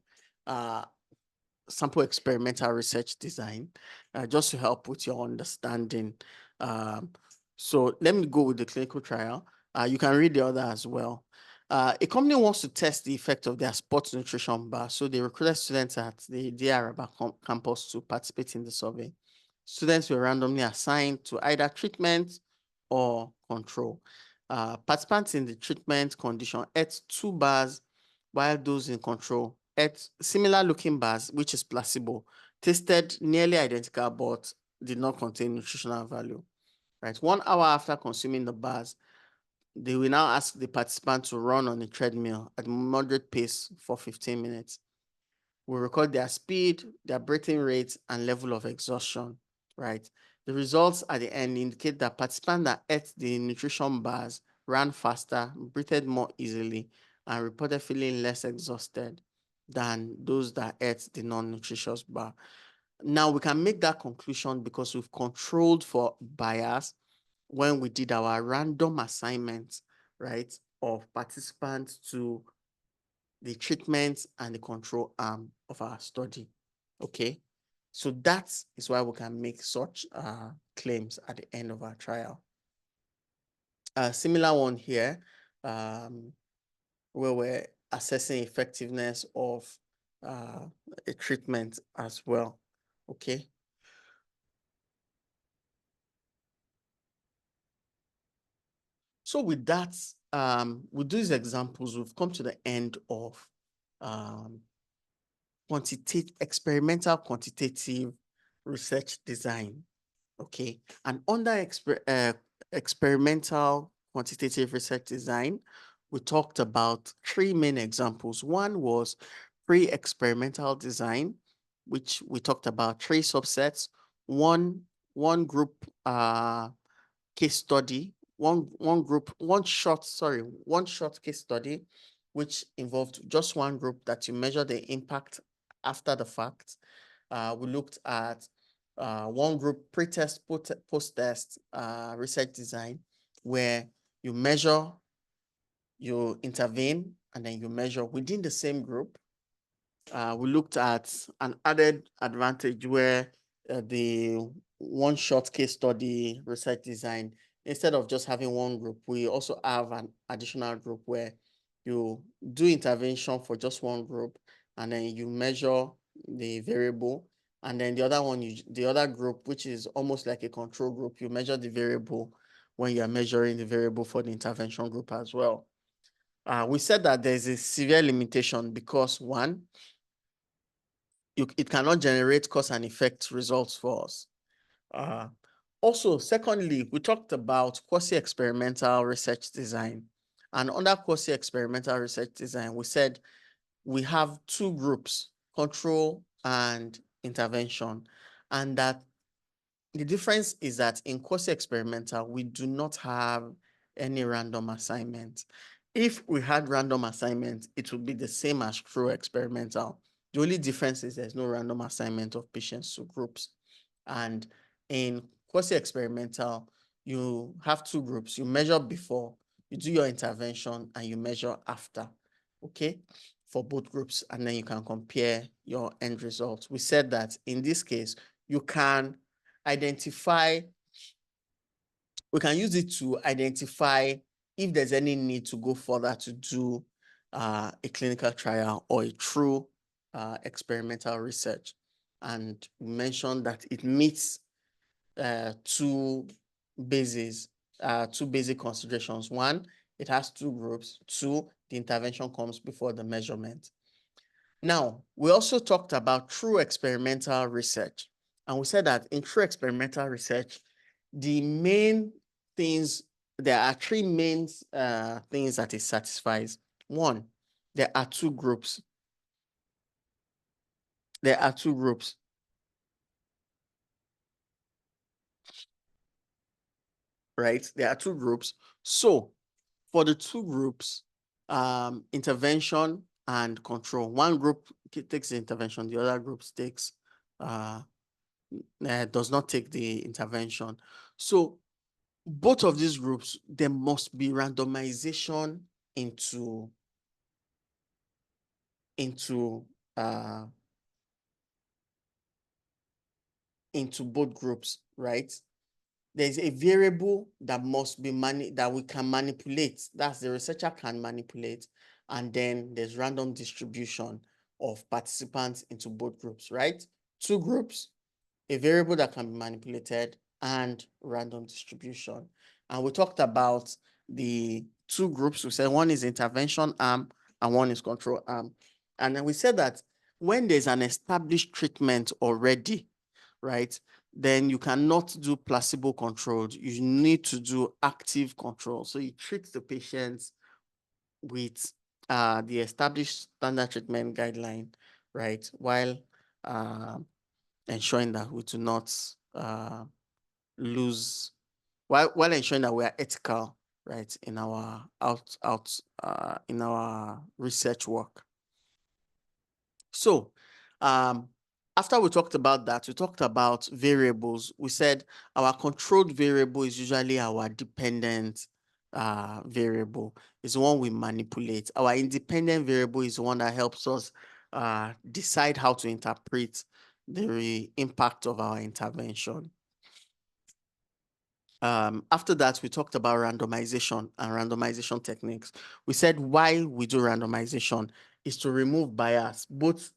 sample experimental research design, just to help with your understanding. So let me go with the clinical trial. You can read the other as well. A company wants to test the effect of their sports nutrition bar. So they recruited students at the Araba campus to participate in the survey. Students were randomly assigned to either treatment or control. Participants in the treatment condition ate 2 bars, while those in control ate similar looking bars, which is placebo, tasted nearly identical but did not contain nutritional value. Right, 1 hour after consuming the bars, they will now ask the participant to run on a treadmill at moderate pace for 15 minutes. We record their speed, their breathing rate, and level of exhaustion, right? The results at the end indicate that participants that ate the nutrition bars ran faster, breathed more easily, and reported feeling less exhausted than those that ate the non-nutritious bar. Now, we can make that conclusion because we've controlled for bias when we did our random assignment, right, of participants to the treatment and the control arm of our study. Okay, so that is why we can make such claims at the end of our trial. A similar one here, where we're assessing effectiveness of a treatment as well. Okay. So with that, with these examples, we've come to the end of experimental quantitative research design. Okay, and under experimental quantitative research design, we talked about 3 main examples. One was pre-experimental design, which we talked about 3 subsets, one group case study, one short case study, which involved just one group that you measure the impact after the fact. We looked at one group pre-test, post-test research design, where you measure, you intervene, and then you measure within the same group. We looked at an added advantage where the one short case study research design, instead of just having one group, we also have an additional group where you do intervention for just one group, and then you measure the variable. And then the other one, the other group, which is almost like a control group, you measure the variable when you're measuring the variable for the intervention group as well. We said that there's a severe limitation because one, it cannot generate cause and effect results for us. Also, secondly, we talked about quasi-experimental research design. And under quasi-experimental research design, we said we have 2 groups, control and intervention. And that the difference is that in quasi-experimental, we do not have any random assignment. If we had random assignment, it would be the same as true experimental. The only difference is there's no random assignment of patients to groups. And in quasi-experimental, you have 2 groups. You measure before, you do your intervention, and you measure after, okay, for both groups, and then you can compare your end results. We said that in this case, you can identify, we can use it to identify if there's any need to go further to do a clinical trial or a true experimental research. And we mentioned that it meets 2 bases, 2 basic considerations. One, it has 2 groups. 2, the intervention comes before the measurement. Now, we also talked about true experimental research. And we said that in true experimental research, the main things, there are 3 main things that it satisfies. One, there are 2 groups. There are 2 groups. Right? There are 2 groups. So for the 2 groups, intervention and control. One group takes the intervention, the other group does not take the intervention. So both of these groups, there must be randomization into uh, both groups, right? There's a variable that must be that we can manipulate. That's the researcher can manipulate. And then there's random distribution of participants into both groups, right? Two groups, a variable that can be manipulated, and random distribution. And we talked about the two groups. We said one is intervention arm and one is control arm. And then we said that when there's an established treatment already, right, then you cannot do placebo controlled. You need to do active control. So you treat the patients with the established standard treatment guideline, right, while ensuring that we do not lose, while ensuring that we are ethical, right, in our in our research work. So after we talked about that, we talked about variables. We said our controlled variable is usually our dependent variable. It's the one we manipulate. Our independent variable is the one that helps us decide how to interpret the impact of our intervention. After that, we talked about randomization and randomization techniques. We said why we do randomization is to remove bias, both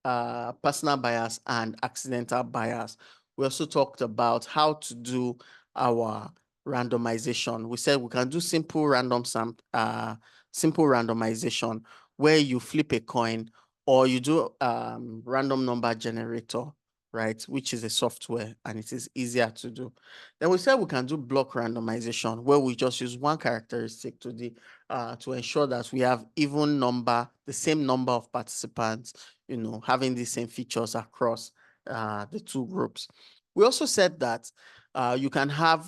personal bias and accidental bias. We also talked about how to do our randomization. We said we can do simple randomization where you flip a coin, or you do random number generator, right, which is a software, and it is easier to do. Then we said we can do block randomization where we just use one characteristic to ensure that we have the same number of participants, having the same features across the two groups. We also said that you can have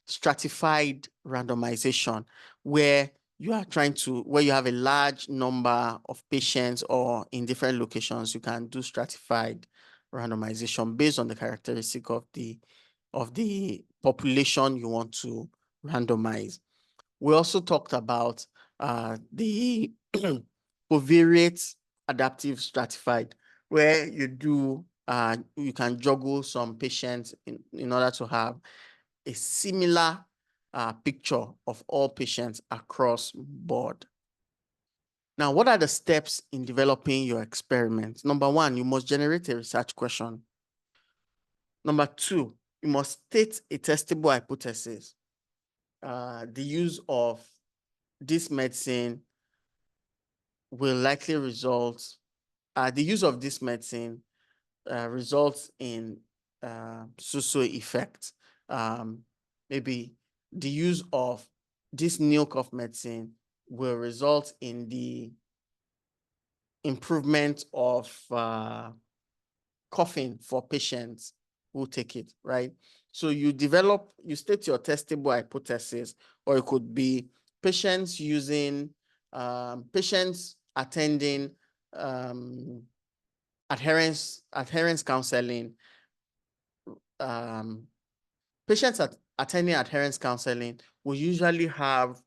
stratified randomization where you have a large number of patients or in different locations. You can do stratified randomization based on the characteristic of the population you want to randomize. We also talked about the covariate adaptive stratified, where you can juggle some patients in order to have a similar picture of all patients across board. Now, what are the steps in developing your experiment? Number one, you must generate a research question. Number two, you must state a testable hypothesis. The use of this medicine will likely result, the use of this medicine results in so-so effect. Maybe the use of this new cough medicine will result in the improvement of coughing for patients who take it, right? So you state your testable hypothesis, or it could be patients attending adherence counseling. Patients attending adherence counseling will usually have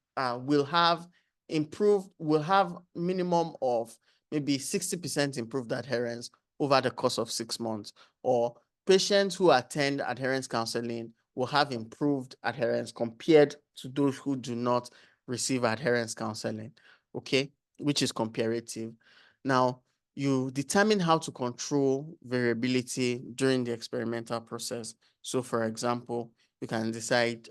minimum of maybe 60% improved adherence over the course of 6 months. Or patients who attend adherence counseling will have improved adherence compared to those who do not receive adherence counseling, okay, which is comparative. Now, you determine how to control variability during the experimental process. So, for example, you can decide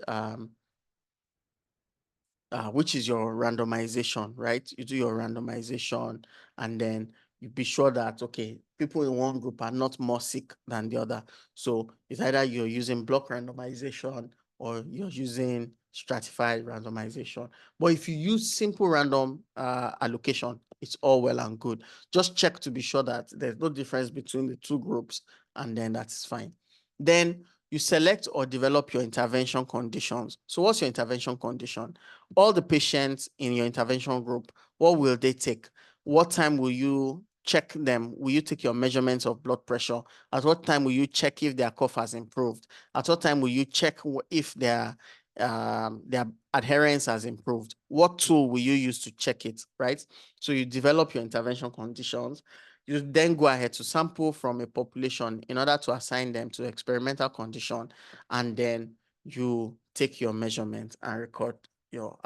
which is your randomization, right? You do your randomization, and then you be sure that, okay, people in one group are not more sick than the other. So it's either you're using block randomization or you're using stratified randomization. But if you use simple random allocation, it's all well and good. Just check to be sure that there's no difference between the two groups, and then that's fine. Then you select or develop your intervention conditions. So what's your intervention condition? All the patients in your intervention group What will they take? What time will you check them? Will you take your measurements of blood pressure? At what time will you check if their cough has improved? At what time will you check if their adherence has improved? What tool will you use to check it, right? So you develop your intervention conditions. You then go ahead to sample from a population in order to assign them to experimental condition, and then you take your measurement and record your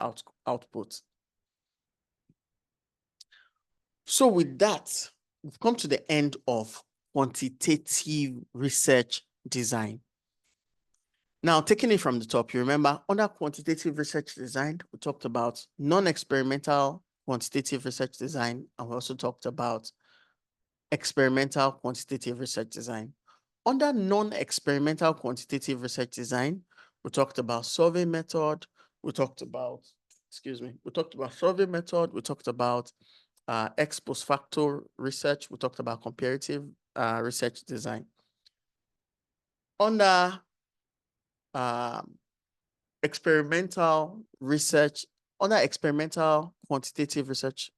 output. So with that, we've come to the end of quantitative research design. Now, taking it from the top, you remember under quantitative research design, we talked about non-experimental quantitative research design, and we also talked about experimental quantitative research design. Under non-experimental quantitative research design, we talked about survey method, we talked about survey method, we talked about ex post facto research, we talked about comparative research design. Under experimental research, under experimental quantitative research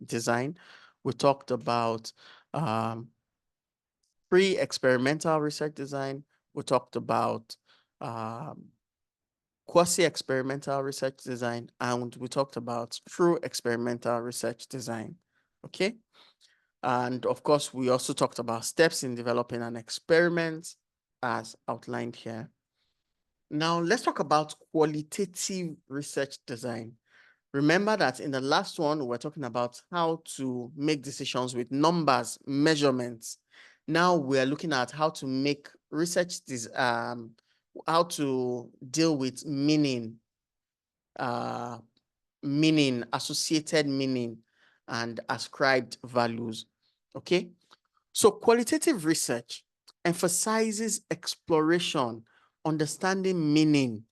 design, we talked about pre-experimental research design, we talked about quasi-experimental research design, and we talked about true experimental research design, okay? And of course, we also talked about steps in developing an experiment as outlined here. Now, let's talk about qualitative research design. Remember that in the last one, we're talking about how to make decisions with numbers, measurements. Now we're looking at how to make research, how to deal with meaning, associated meaning, and ascribed values, okay? So qualitative research emphasizes exploration, understanding meaning,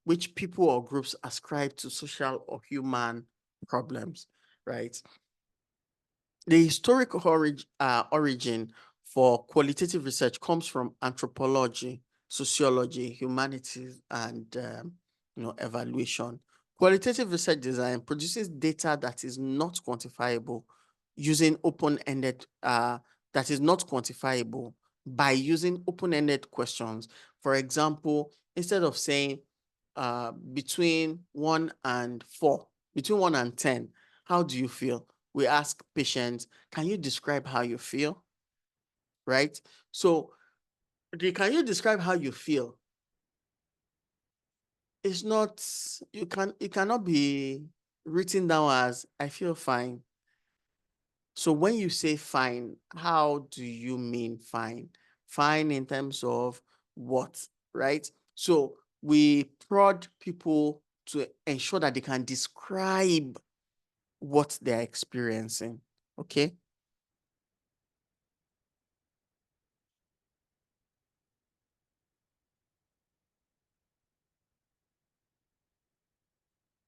which people or groups ascribe to social or human problems, right? The historical origin for qualitative research comes from anthropology, sociology, humanities, and evaluation. Qualitative research design produces data that is not quantifiable using open-ended, that is not quantifiable by using open-ended questions. For example, instead of saying between 1 and 4, between 1 and 10, how do you feel? We ask patients, can you describe how you feel? Right? So, can you describe how you feel? It's not, it cannot be written down as I feel fine. So when you say fine, how do you mean fine? Fine in terms of what, right? So we prod people to ensure that they can describe what they're experiencing, okay?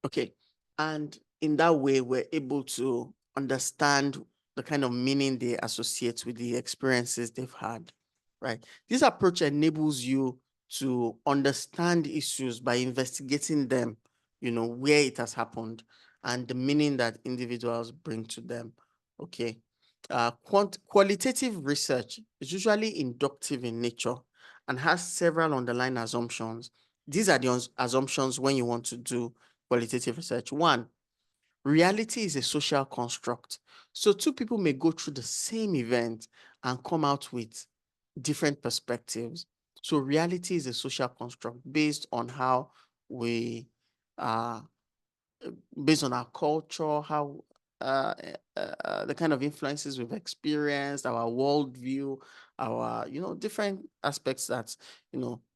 Okay, and in that way, we're able to understand the kind of meaning they associate with the experiences they've had, right? This approach enables you to understand issues by investigating them, where it has happened and the meaning that individuals bring to them, okay? Qualitative research is usually inductive in nature and has several underlying assumptions. These are the assumptions when you want to do qualitative research. One, reality is a social construct. So two people may go through the same event and come out with different perspectives. So reality is a social construct based on how we based on our culture, how the kind of influences we've experienced, our worldview, our different aspects that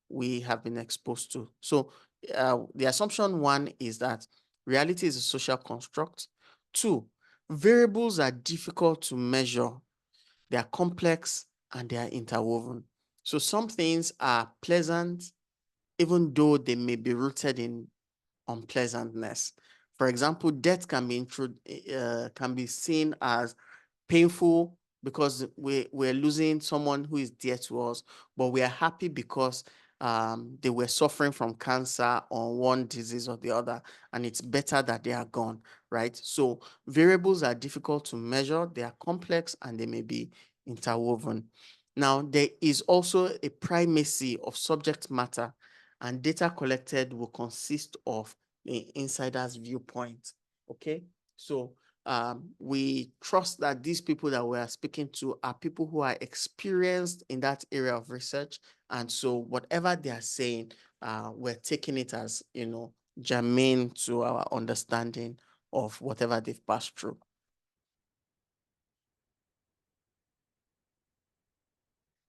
we have been exposed to. So the assumption one is that reality is a social construct. Two, variables are difficult to measure. They are complex and they are interwoven. So some things are pleasant, even though they may be rooted in unpleasantness. For example, death can be seen as painful because we're losing someone who is dear to us, but we are happy because they were suffering from cancer or one disease or the other, and it's better that they are gone, right? So variables are difficult to measure, they are complex, and they may be interwoven. Now, there is also a primacy of subject matter, and data collected will consist of the insider's viewpoint, okay? So we trust that these people that we are speaking to are people who are experienced in that area of research. And so whatever they are saying, we're taking it as, germane to our understanding of whatever they've passed through.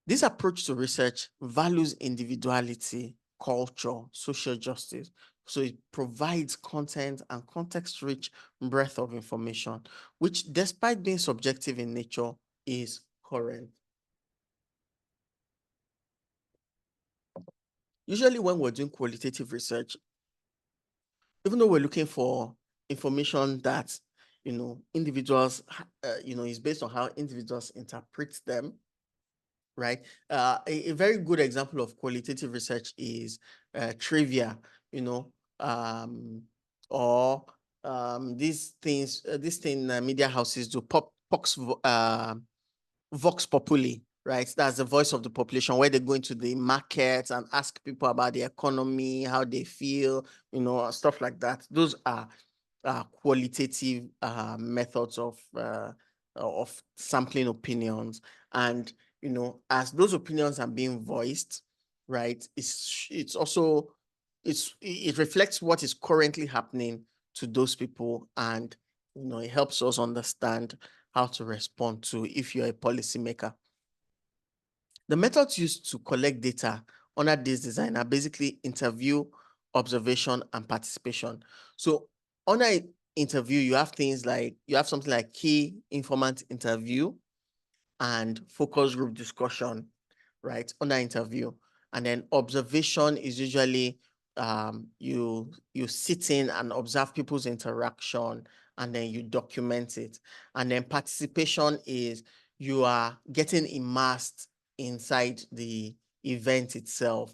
This approach to research values individuality, culture, social justice. So it provides content and context-rich breadth of information, which, despite being subjective in nature, is current. Usually when we're doing qualitative research, even though we're looking for information that, individuals, is based on how individuals interpret them, right? A very good example of qualitative research is trivia, or these things, media houses do, Vox Populi, right? That's the voice of the population, where they go into the markets and ask people about the economy, how they feel, stuff like that. Those are qualitative methods of sampling opinions. And, as those opinions are being voiced, right, it reflects what is currently happening to those people. And, it helps us understand how to respond to if you're a policymaker. The methods used to collect data under this design are basically interview, observation, and participation. So under interview, you have something like key informant interview and focus group discussion, right, under interview. And then observation is usually you sit in and observe people's interaction, and then you document it. And then participation is you are getting immersed inside the event itself.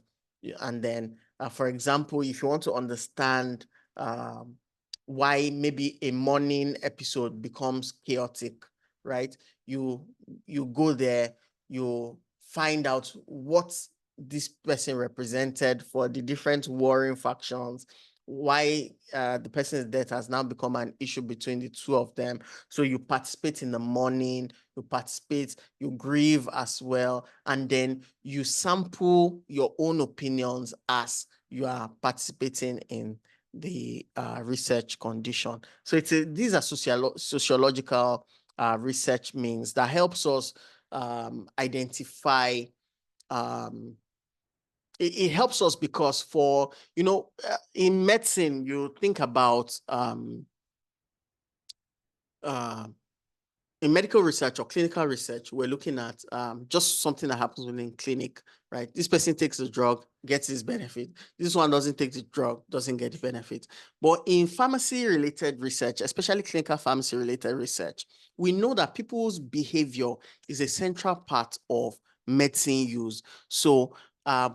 And then, for example, if you want to understand why maybe a morning episode becomes chaotic, right? You go there, you find out what this person represented for the different warring factions, why the person's death has now become an issue between the two of them. So you participate in the mourning, you grieve as well, and then you sample your own opinions as you are participating in the research condition. So these are sociological research means that helps us identify. It helps us because in medicine, you think about in medical research or clinical research, we're looking at just something that happens within clinic, right? This person takes the drug, gets his benefit. This one doesn't take the drug, doesn't get the benefit. But in pharmacy-related research, especially clinical pharmacy-related research, we know that people's behavior is a central part of medicine use. So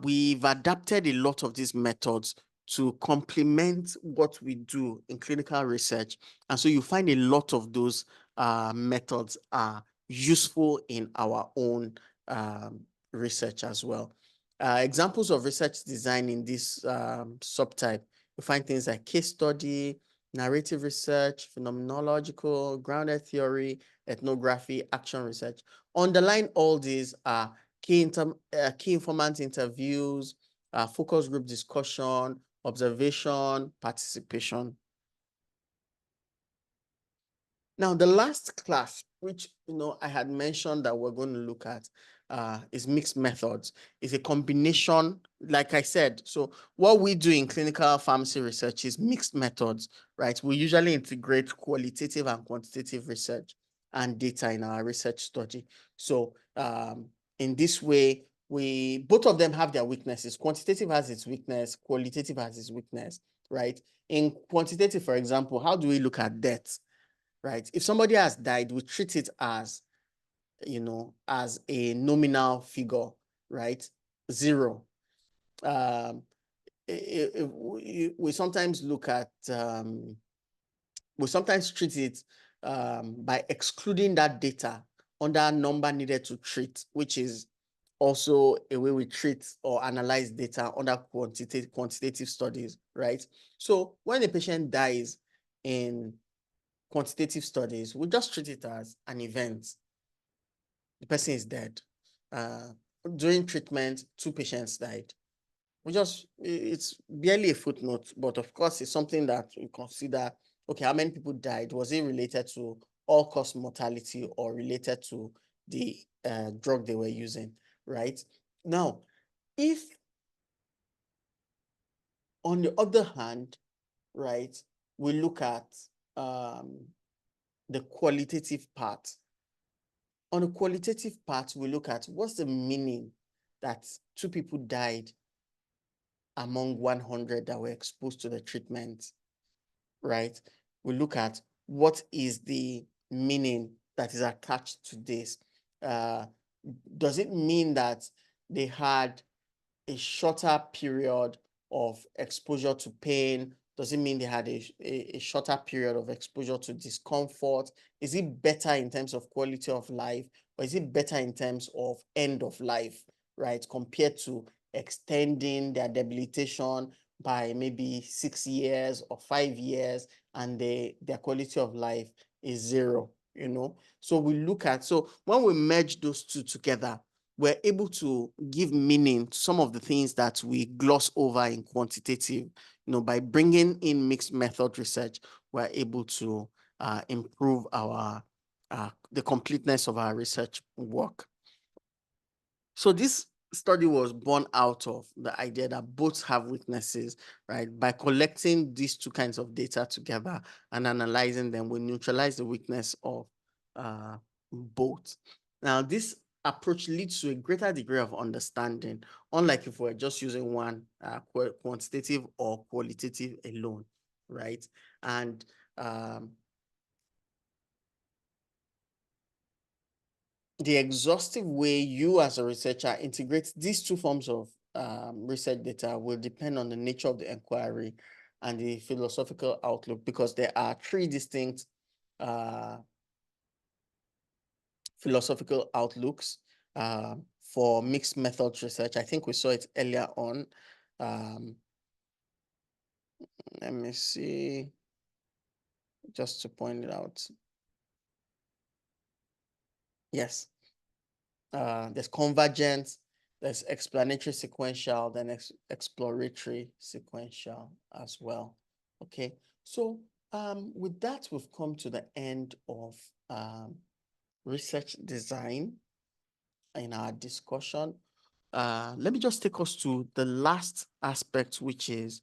we've adapted a lot of these methods to complement what we do in clinical research. And so you find a lot of those methods are useful in our own research as well. Examples of research design in this subtype, you find things like case study, narrative research, phenomenological, grounded theory, ethnography, action research. Underline all these are key informant interviews, focus group discussion, observation, participation. Now, the last class, which I had mentioned that we're going to look at, is mixed methods. It's a combination, like I said. So what we do in clinical pharmacy research is mixed methods, right? We usually integrate qualitative and quantitative research and data in our research study. So in this way, both of them have their weaknesses. Quantitative has its weakness, qualitative has its weakness, right? In quantitative, for example, how do we look at death? Right? If somebody has died, we treat it as, as a nominal figure, right? 0. we sometimes look at, we sometimes treat it by excluding that data under number needed to treat, which is also a way we treat or analyze data under quantitative studies, right? So when a patient dies in quantitative studies, we just treat it as an event. The person is dead. During treatment, 2 patients died. It's barely a footnote, but of course, it's something that we consider, okay, how many people died? Was it related to all-cause mortality or related to the drug they were using, right? Now, if on the other hand, right, we look at the qualitative part. On the qualitative part, we look at what's the meaning that 2 people died among 100 that were exposed to the treatment, right? We look at what is the meaning that is attached to this. Does it mean that they had a shorter period of exposure to pain? Does it mean they had a shorter period of exposure to discomfort? Is it better in terms of quality of life, or is it better in terms of end of life, right? Compared to extending their debilitation by maybe 6 years or 5 years, and their quality of life is zero, So we look at, so when we merge those two together, we're able to give meaning to some of the things that we gloss over in quantitative. By bringing in mixed method research, we're able to improve the completeness of our research work. So this study was born out of the idea that both have weaknesses, right? By collecting these 2 kinds of data together and analyzing them, we neutralize the weakness of both. Now, this approach leads to a greater degree of understanding, unlike if we're just using one quantitative or qualitative alone, right? And the exhaustive way you as a researcher integrate these 2 forms of research data will depend on the nature of the inquiry and the philosophical outlook, because there are 3 distinct philosophical outlooks for mixed methods research. I think we saw it earlier on. Let me see, just to point it out. Yes. There's convergent, there's explanatory sequential, then exploratory sequential as well. Okay, so with that, we've come to the end of research design in our discussion. Let me just take us to the last aspect, which is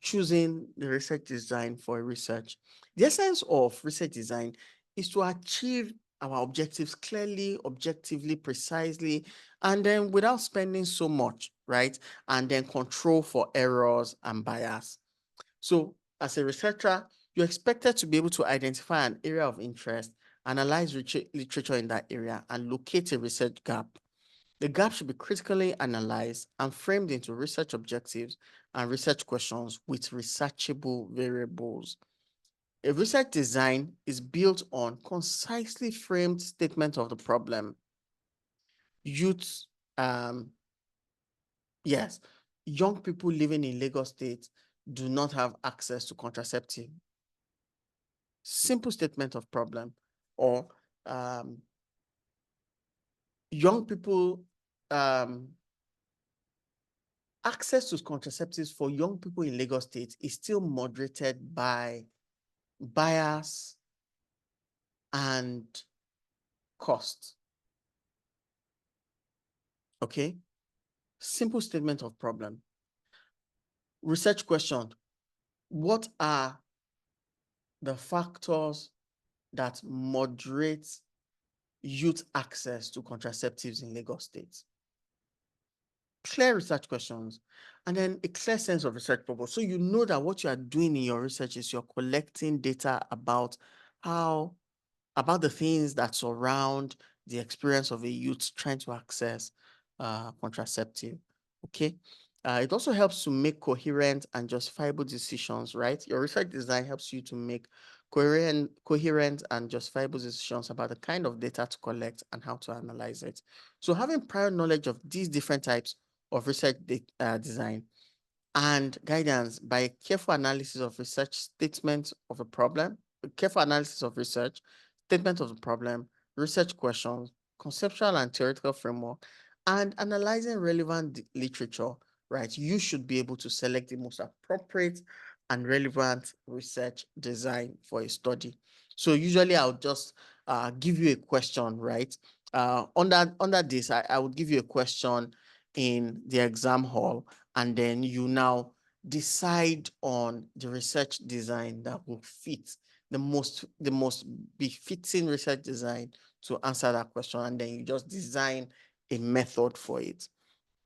choosing the research design for research. The essence of research design is to achieve our objectives clearly, objectively, precisely, and then without spending so much, right? And then control for errors and bias. So as a researcher, you're expected to be able to identify an area of interest, analyze literature in that area, and locate a research gap. The gap should be critically analyzed and framed into research objectives and research questions with researchable variables. A research design is built on concisely framed statement of the problem. Youth, yes, young people living in Lagos State do not have access to contraceptive. Simple statement of problem. Or young people, access to contraceptives for young people in Lagos State is still moderated by bias and cost. Okay? Simple statement of problem. Research question. What are the factors that moderate youth access to contraceptives in Lagos State? Clear research questions, and then a clear sense of research purpose. So you know that what you are doing in your research is you're collecting data about the things that surround the experience of a youth trying to access contraceptive. Okay. It also helps to make coherent and justifiable decisions, right? Your research design helps you to make coherent and justifiable decisions about the kind of data to collect and how to analyze it. So having prior knowledge of these different types of research design and guidance by careful analysis of research statement of a problem, careful analysis of research, statement of the problem, research questions, conceptual and theoretical framework, and analyzing relevant literature, right? You should be able to select the most appropriate and relevant research design for a study. So usually I'll just give you a question, right? Under this, I would give you a question in the exam hall, and then you now decide on the research design that will fit the most befitting research design to answer that question, and then you just design a method for it.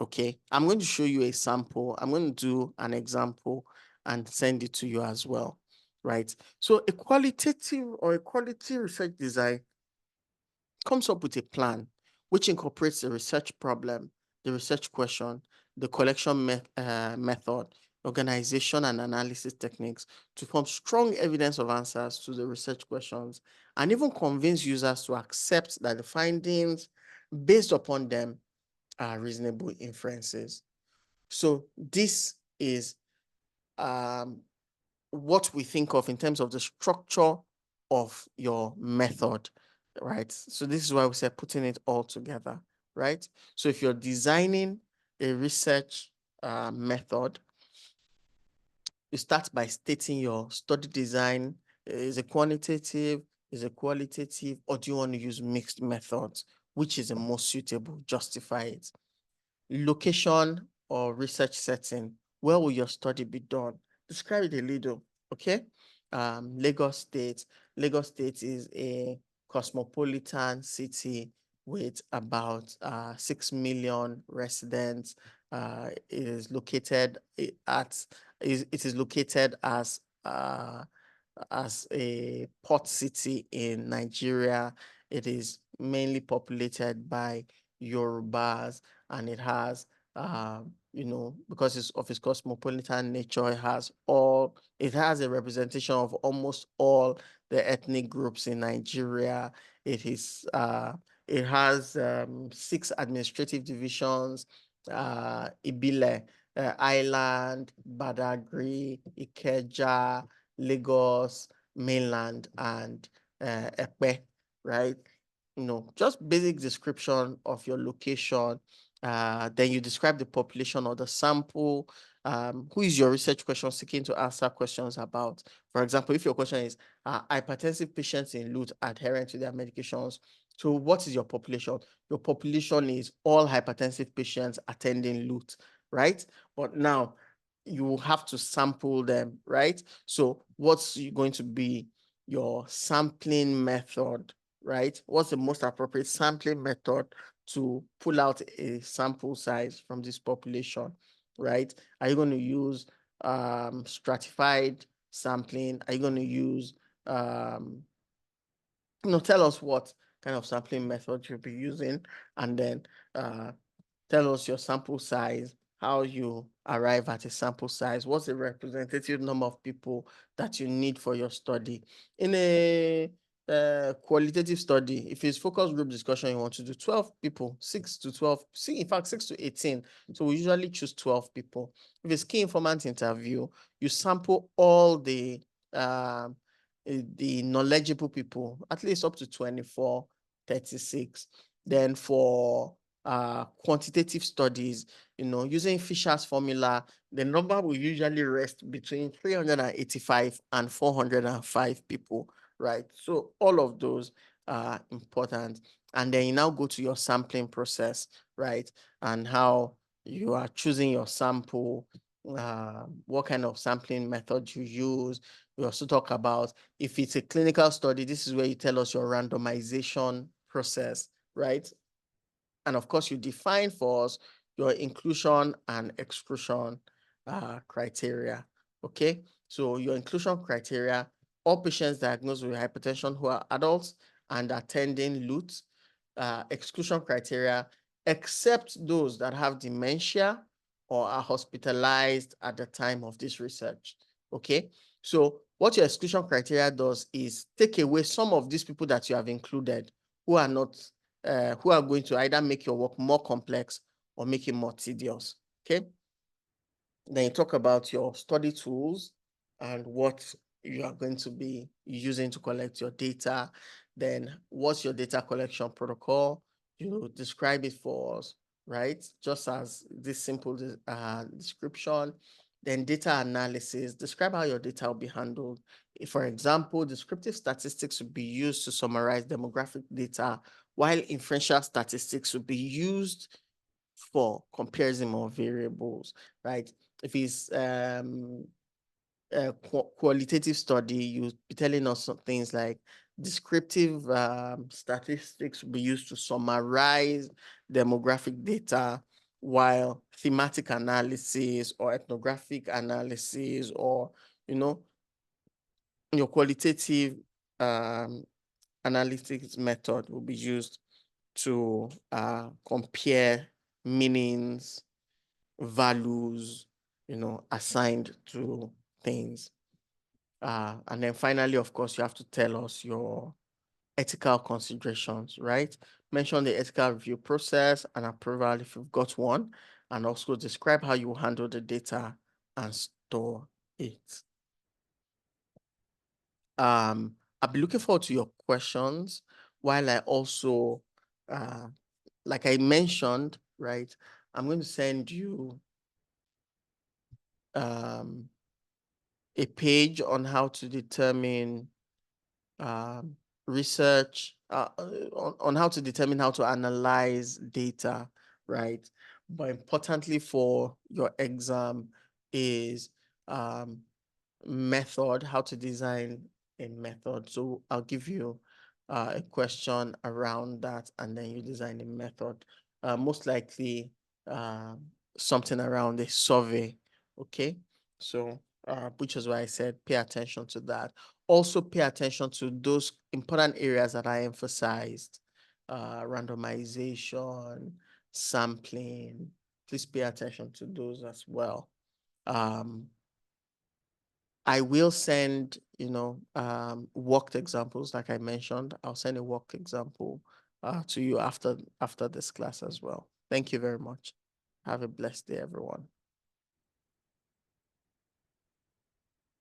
Okay, I'm going to show you a sample. I'm going to do an example and send it to you as well, right? So a qualitative or a quality research design comes up with a plan which incorporates the research problem, the research question, the collection method, organization and analysis techniques to form strong evidence of answers to the research questions, and even convince users to accept that the findings based upon them are reasonable inferences. So this is what we think of in terms of the structure of your method, right? So this is why we say putting it all together, right? So if you're designing a research method, you start by stating your study design. Is it quantitative? Is it qualitative? Or do you want to use mixed methods? Which is the most suitable? Justify it. Location or research setting. Where will your study be done? Describe it a little, okay? Lagos State. Lagos State is a cosmopolitan city with about 6 million residents. It is located as a port city in Nigeria. It is mainly populated by Yorubas, and it has, because of its cosmopolitan nature, it has a representation of almost all the ethnic groups in Nigeria. It has 6 administrative divisions: Ibile, Island, Badagry, Ikeja, Lagos, mainland, and Epe, right? Just basic description of your location. Then you describe the population or the sample. Who is your research question seeking to answer questions about? For example, if your question is, hypertensive patients in LUT adherent to their medications, so what is your population? Your population is all hypertensive patients attending LUT, right? But now you have to sample them, right? So what's going to be your sampling method, right? What's the most appropriate sampling method to pull out a sample size from this population, right? Are you going to use stratified sampling? Are you going to use, tell us what kind of sampling method you'll be using, and then tell us your sample size, how you arrive at a sample size, what's the representative number of people that you need for your study. In a qualitative study, if it's focus group discussion, you want to do 12 people, 6 to 12, in fact, 6 to 18. So we usually choose 12 people. If it's key informant interview, you sample all the knowledgeable people, at least up to 24, 36. Then for quantitative studies, using Fisher's formula, the number will usually rest between 385 and 405 people, right? So all of those are important. And then you now go to your sampling process, right? And how you are choosing your sample, what kind of sampling method you use. We also talk about, if it's a clinical study, this is where you tell us your randomization process, right? And of course, you define for us your inclusion and exclusion criteria. Okay, so your inclusion criteria: all patients diagnosed with hypertension who are adults and attending LUT. Exclusion criteria: except those that have dementia or are hospitalized at the time of this research. Okay, so what your exclusion criteria does is take away some of these people that you have included who are not, who are going to either make your work more complex or make it more tedious. Okay. Then you talk about your study tools and what you are going to be using to collect your data. Then what's your data collection protocol? You describe it for us, right? Just as this simple description. Then data analysis, describe how your data will be handled. For example, descriptive statistics will be used to summarize demographic data, while inferential statistics will be used for comparison of variables, right? If it's a qualitative study, you be telling us some things like descriptive statistics will be used to summarize demographic data, while thematic analysis or ethnographic analysis or, your qualitative analytics method will be used to compare meanings, values, assigned to things. And then finally, of course, you have to tell us your ethical considerations, right? Mention the ethical review process and approval if you've got one, and also describe how you handle the data and store it. I'll be looking forward to your questions, while I also, like I mentioned, right, I'm going to send you a page on how to determine research, on how to determine how to analyze data, right? But importantly for your exam is method, how to design a method. So I'll give you a question around that, and then you design a method. Most likely something around a survey. Okay, so which is why I said pay attention to that. Also pay attention to those important areas that I emphasized: randomization, sampling. Please pay attention to those as well. I will send, worked examples, like I mentioned. I'll send a work example to you after this class as well. Thank you very much. Have a blessed day, everyone.